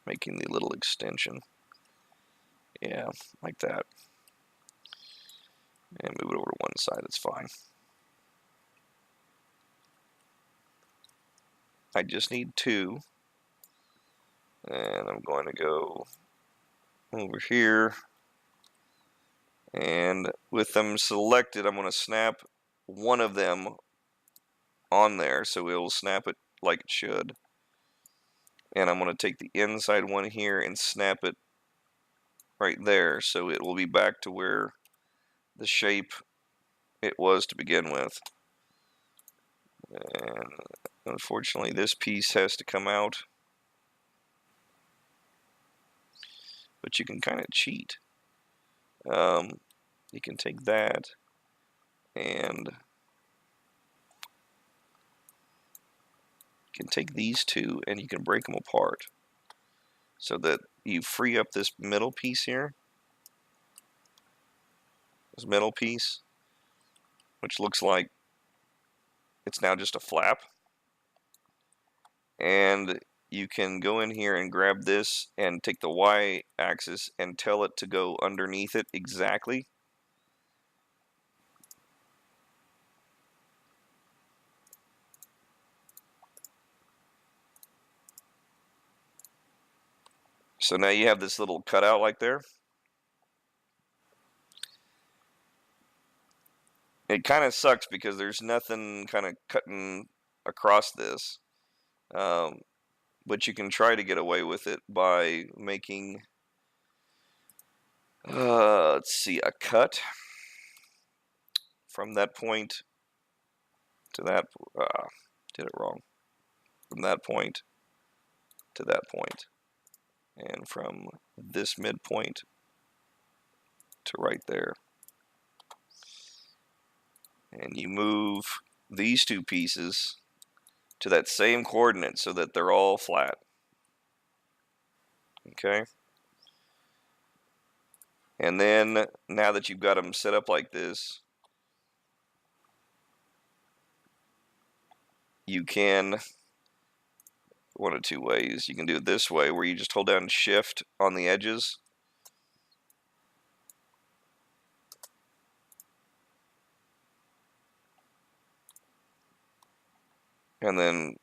Making the little extension. Yeah, like that. And move it over to one side, it's fine. I just need 2. And I'm going to go over here. And with them selected, I'm going to snap one of them on there so it will snap it like it should. And I'm going to take the inside one here and snap it right there so it will be back to where the shape it was to begin with. And unfortunately this piece has to come out, but you can kind of cheat. You can take that and you can take these two and you can break them apart so that you free up this middle piece here, this middle piece, which looks like it's now just a flap. And you can go in here and grab this and take the Y axis and tell it to go underneath it exactly. So now you have this little cutout like there. It kind of sucks because there's nothing kind of cutting across this. But you can try to get away with it by making, let's see, a cut from that point to that, did it wrong, from that point to that point, and from this midpoint to right there. And you move these two pieces to that same coordinate so that they're all flat. Okay? And then, now that you've got them set up like this, you can, one of two ways. You can do it this way, where you just hold down Shift on the edges. And then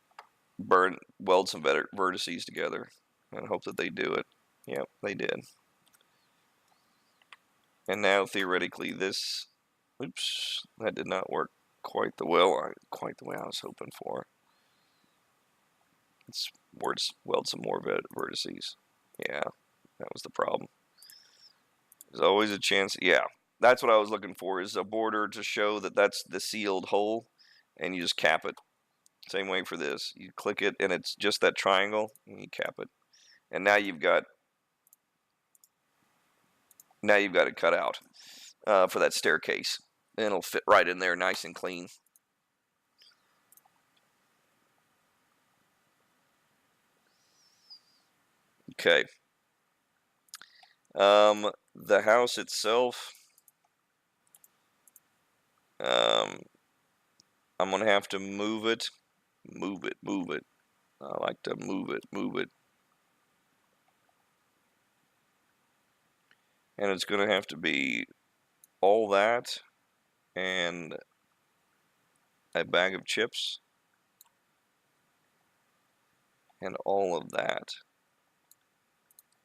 weld some better vertices together and hope that they do it. Yep, they did. And now theoretically this, oops, that did not work quite the way I was hoping for. Let's weld some more vertices. Yeah, that was the problem. There's always a chance. Yeah, that's what I was looking for, is a border to show that that's the sealed hole, and you just cap it. Same way for this. You click it, and it's just that triangle, and you cap it. And now you've got it cut out for that staircase. And it'll fit right in there nice and clean. Okay. The house itself, I'm going to have to move it. Move it. I like to move it. And it's going to have to be all that and a bag of chips and all of that.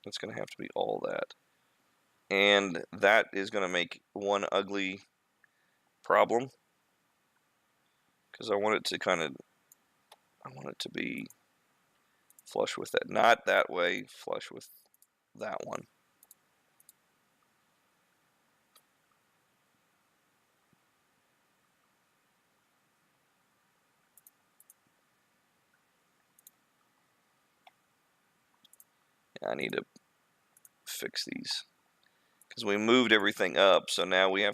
It's going to have to be all that. And that is going to make one ugly problem, because I want it to be flush with that. Not that way, flush with that one. I need to fix these because we moved everything up, so now we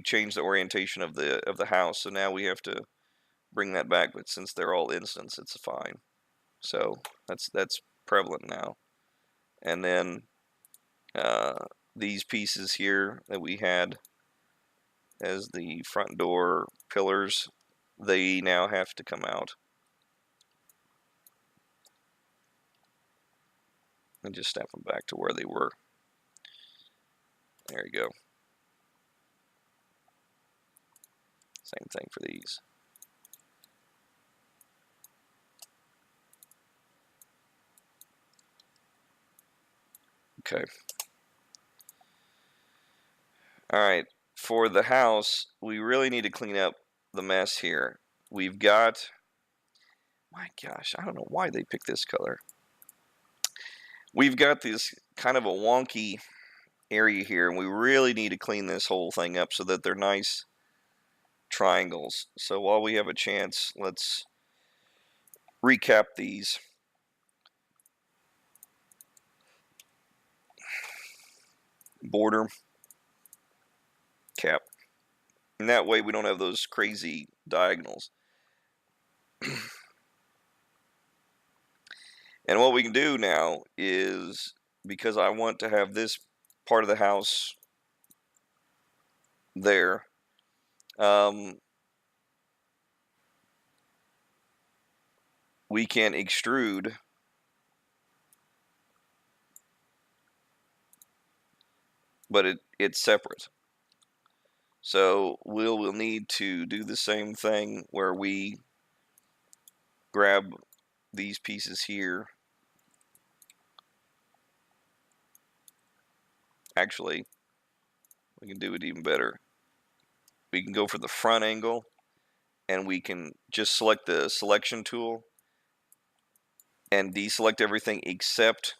changed the orientation of the house, so now we have to bring that back. But since they're all instants, it's fine. So that's prevalent now. And then these pieces here that we had as the front door pillars, they now have to come out. And just snap them back to where they were. There you go. Same thing for these. Okay. Alright, for the house, we really need to clean up the mess here. We've got, my gosh, I don't know why they picked this color. We've got this kind of a wonky area here, and we really need to clean this whole thing up so that they're nice triangles. So while we have a chance, let's recap these. Border, cap. And that way we don't have those crazy diagonals. And what we can do now is, because I want to have this part of the house there, we can extrude but it's separate. So we'll need to do the same thing where we grab these pieces here. Actually, we can do it even better. We can go for the front angle and we can just select the selection tool and deselect everything except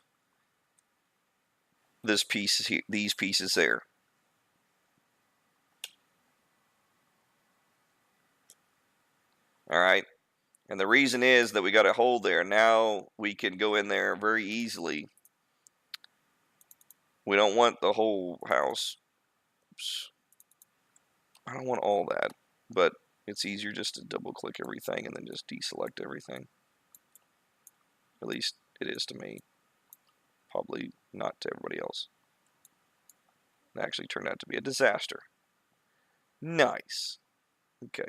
this piece here, these pieces there. All right. And the reason is that we got a hole there. Now we can go in there very easily. We don't want the whole house. Oops. I don't want all that, but it's easier just to double click everything and then just deselect everything. At least it is to me. Probably not to everybody else. It actually turned out to be a disaster. Nice. Okay.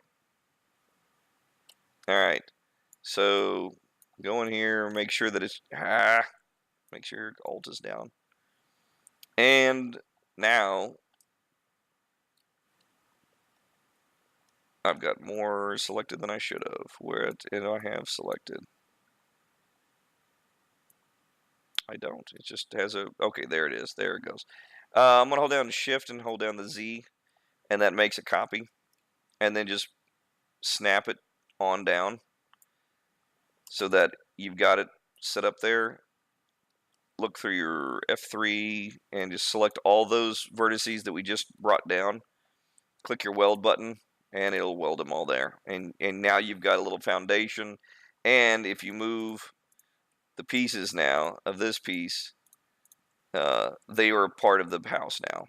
Alright. So go in here, make sure that it's make sure your alt is down. And now I've got more selected than I should have. Where did I have selected? I don't. It just has a... Okay, there it is. There it goes. I'm going to hold down Shift and hold down the Z, and that makes a copy. And then just snap it on down so that you've got it set up there. Look through your F3 and just select all those vertices that we just brought down. Click your weld button and it'll weld them all there. And now you've got a little foundation. And if you move the pieces now of this piece, they are part of the house now.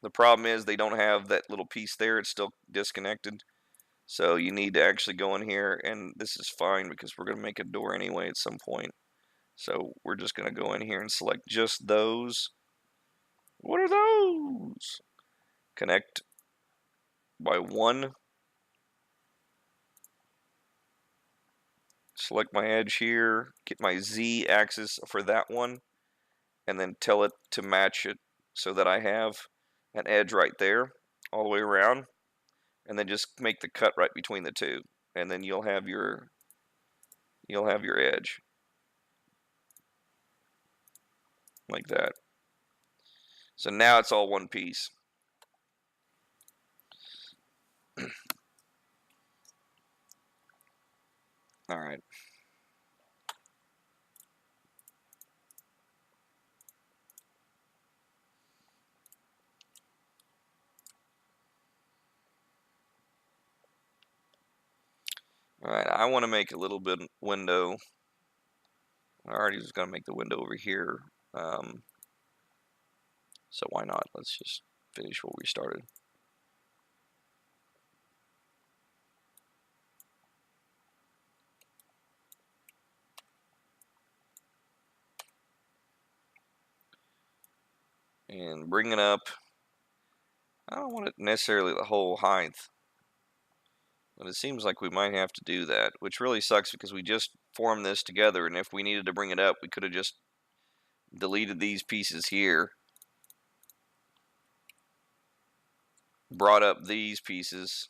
The problem is they don't have that little piece there. It's still disconnected. So you need to actually go in here, and this is fine because we're going to make a door anyway at some point. So we're just going to go in here and select just those. What are those? Connect by one. Select my edge here, get my Z axis for that one, and then tell it to match it so that I have an edge right there all the way around, and then just make the cut right between the two, and then you'll have your edge like that. So now it's all one piece. All right. All right, I want to make a little bit window. I already was going to make the window over here. So why not? Let's just finish what we started. And bring it up. I don't want it necessarily the whole height, but it seems like we might have to do that, which really sucks because we just formed this together, and if we needed to bring it up, we could have just deleted these pieces here, brought up these pieces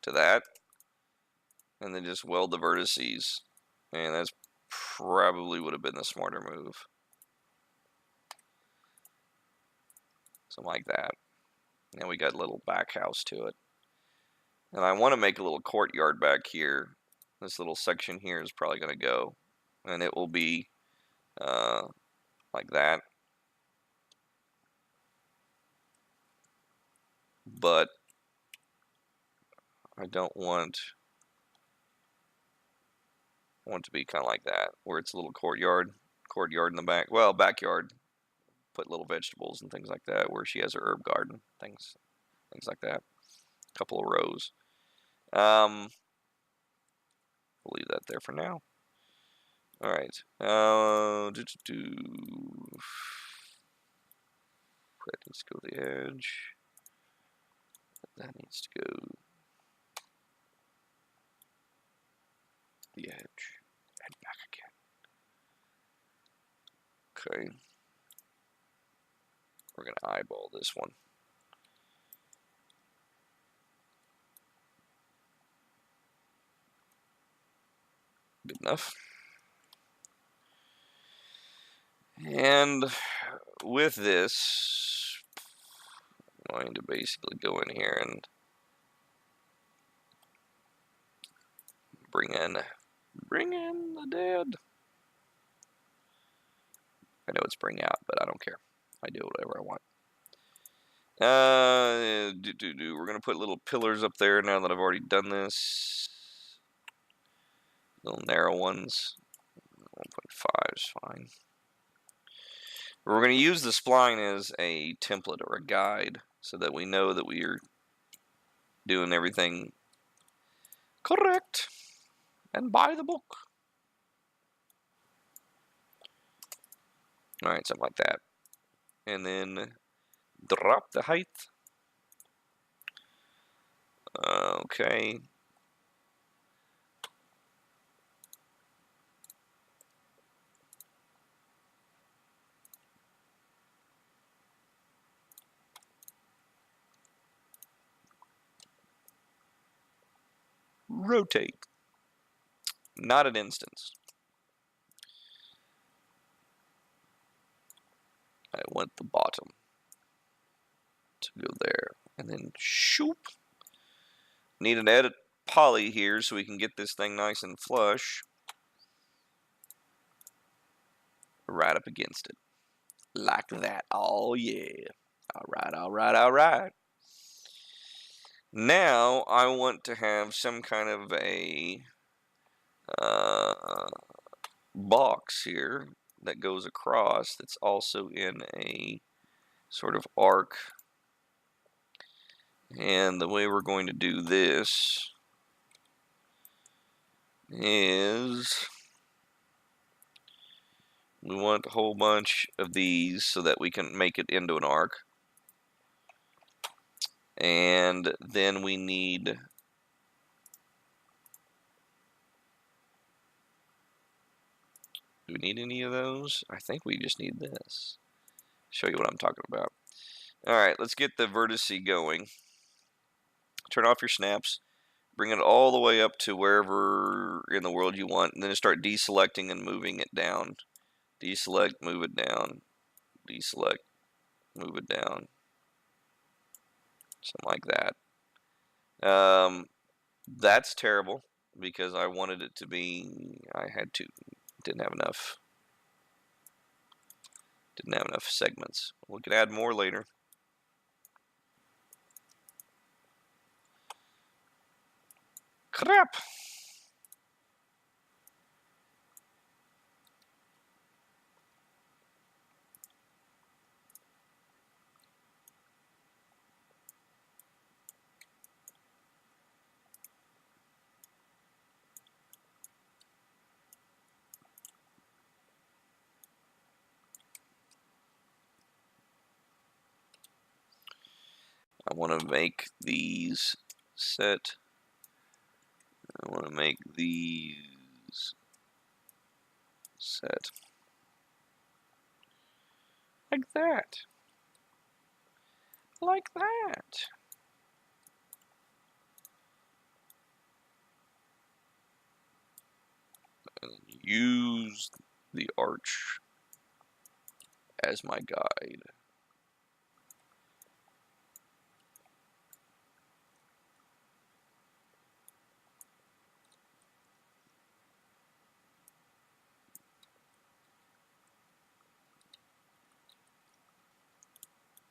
to that, and then just weld the vertices, and that's probably would have been the smarter move. Something like that. And we got a little back house to it. And I want to make a little courtyard back here. This little section here is probably going to go. And it will be like that. But I don't want... I want it to be kind of like that, where it's a little courtyard in the back. Well, backyard. Put little vegetables and things like that, where she has her herb garden, things like that. A couple of rows. We'll leave that there for now. All right. That needs to go to the edge. That needs to go the edge and back again. Okay. We're going to eyeball this one. Good enough. And with this, going to basically go in here and bring in the dead. I know it's bring out, but I don't care. I do whatever I want. We're gonna put little pillars up there now that I've already done this. Little narrow ones. 1.5 is fine. We're gonna use the spline as a template or a guide so that we know that we are doing everything correct and by the book. Alright, something like that. And then drop the height. Okay. Rotate. Not an instance. I want the bottom to go there. And then shoop. Need an edit poly here so we can get this thing nice and flush. Right up against it. Like that. Oh yeah. Alright, alright, alright. Now I want to have some kind of a box here that goes across that's also in a sort of arc. And the way we're going to do this is we want a whole bunch of these so that we can make it into an arc. And then we need do we need any of those? I think we just need this. Show you what I'm talking about. Alright, let's get the vertex going. Turn off your snaps. Bring it all the way up to wherever in the world you want. And then start deselecting and moving it down. Deselect, move it down. Deselect, move it down. Something like that. That's terrible because I wanted it to be, didn't have enough segments. We can add more later. Crap. I want to make these set. I want to make these set. Like that. Like that. And use the arch as my guide.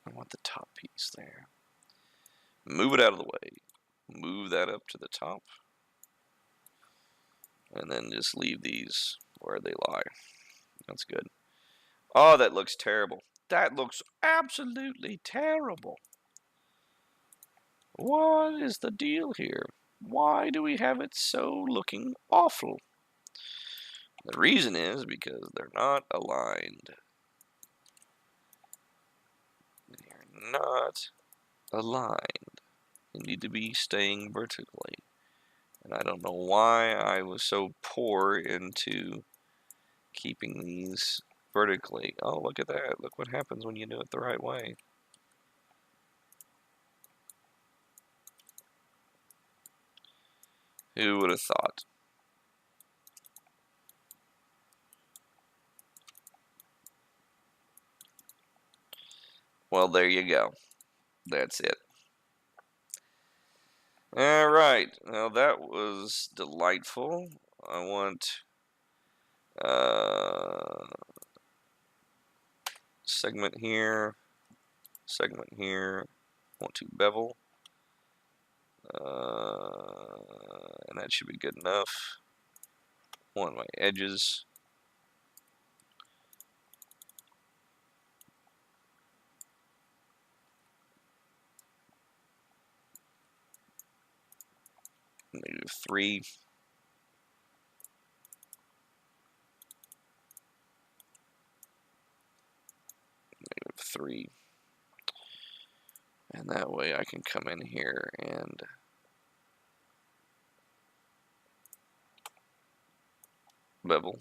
I want the top piece there. Move it out of the way. Move that up to the top. And then just leave these where they lie. That's good. Oh, that looks terrible. That looks absolutely terrible. What is the deal here? Why do we have it so looking awful? The reason is because they're not aligned. They're not aligned. They need to be staying vertically. And I don't know why I was so poor into keeping these vertically. Oh, look at that. Look what happens when you do it the right way. Who would have thought? Well, there you go. That's it. All right. Well, that was delightful. I want segment here, want to bevel, and that should be good enough. Want my edges. -3. -3. And that way I can come in here and bevel.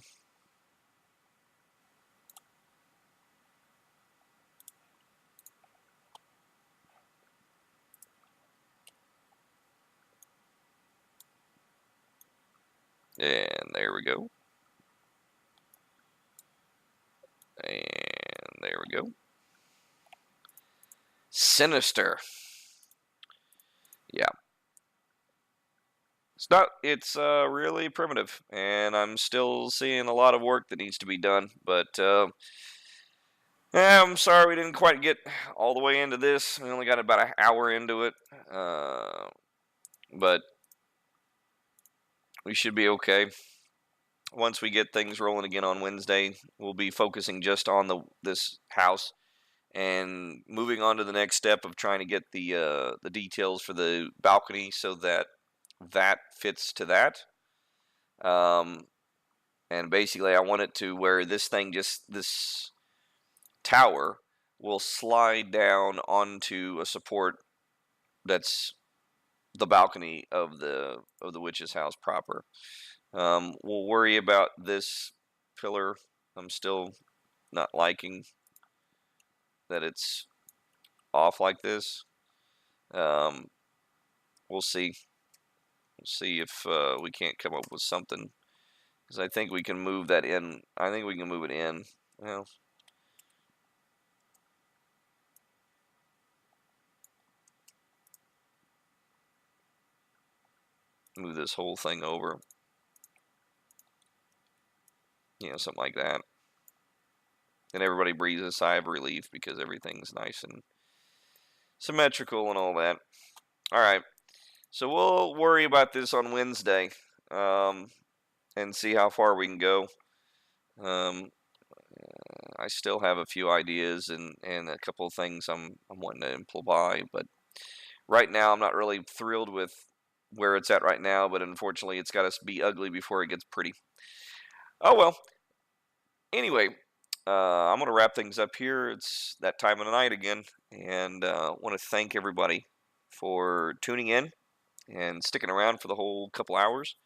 And there we go. And there we go. Sinister. Yeah. It's really primitive, and I'm still seeing a lot of work that needs to be done, but yeah, I'm sorry we didn't quite get all the way into this. We only got about an hour into it, but we should be okay. Once we get things rolling again on Wednesday, we'll be focusing just on this house and moving on to the next step of trying to get the details for the balcony so that fits to that. And basically, I want it to where this tower will slide down onto a support that's the balcony of the witch's house proper. We'll worry about this pillar. I'm still not liking that it's off like this. We'll see. We'll see if we can't come up with something, because I think we can move that in. I think we can move it in. Well, move this whole thing over. Something like that. And everybody breathes a sigh of relief because everything's nice and symmetrical and all that. All right. So we'll worry about this on Wednesday, and see how far we can go. I still have a few ideas and a couple of things I'm wanting to imply, but right now I'm not really thrilled with where it's at right now. But unfortunately, it's got to be ugly before it gets pretty. Oh well. Anyway, I'm going to wrap things up here. It's that time of the night again, and want to thank everybody for tuning in and sticking around for the whole couple hours.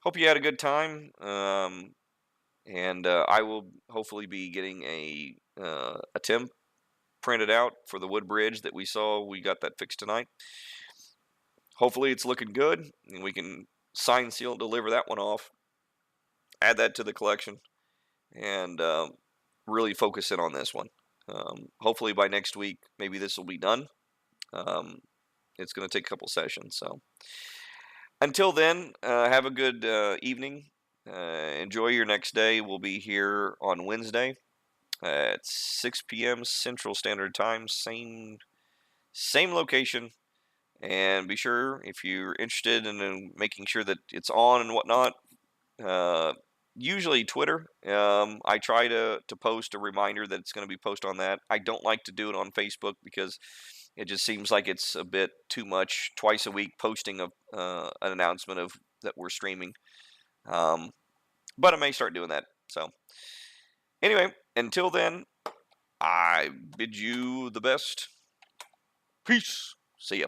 Hope you had a good time, and I will hopefully be getting a TIM printed out for the wood bridge that we saw. We got that fixed tonight. Hopefully it's looking good, and we can sign, seal, and deliver that one off. Add that to the collection, and really focus in on this one. Hopefully by next week, maybe this will be done. It's going to take a couple sessions. So until then, have a good evening. Enjoy your next day. We'll be here on Wednesday at 6 p.m. Central Standard Time. Same location. And be sure, if you're interested in making sure that it's on and whatnot, usually Twitter. I try to post a reminder that it's going to be posted on that. I don't like to do it on Facebook because it just seems like it's a bit too much. Twice a week posting of an announcement of that we're streaming. But I may start doing that. So anyway, until then, I bid you the best. Peace. See ya.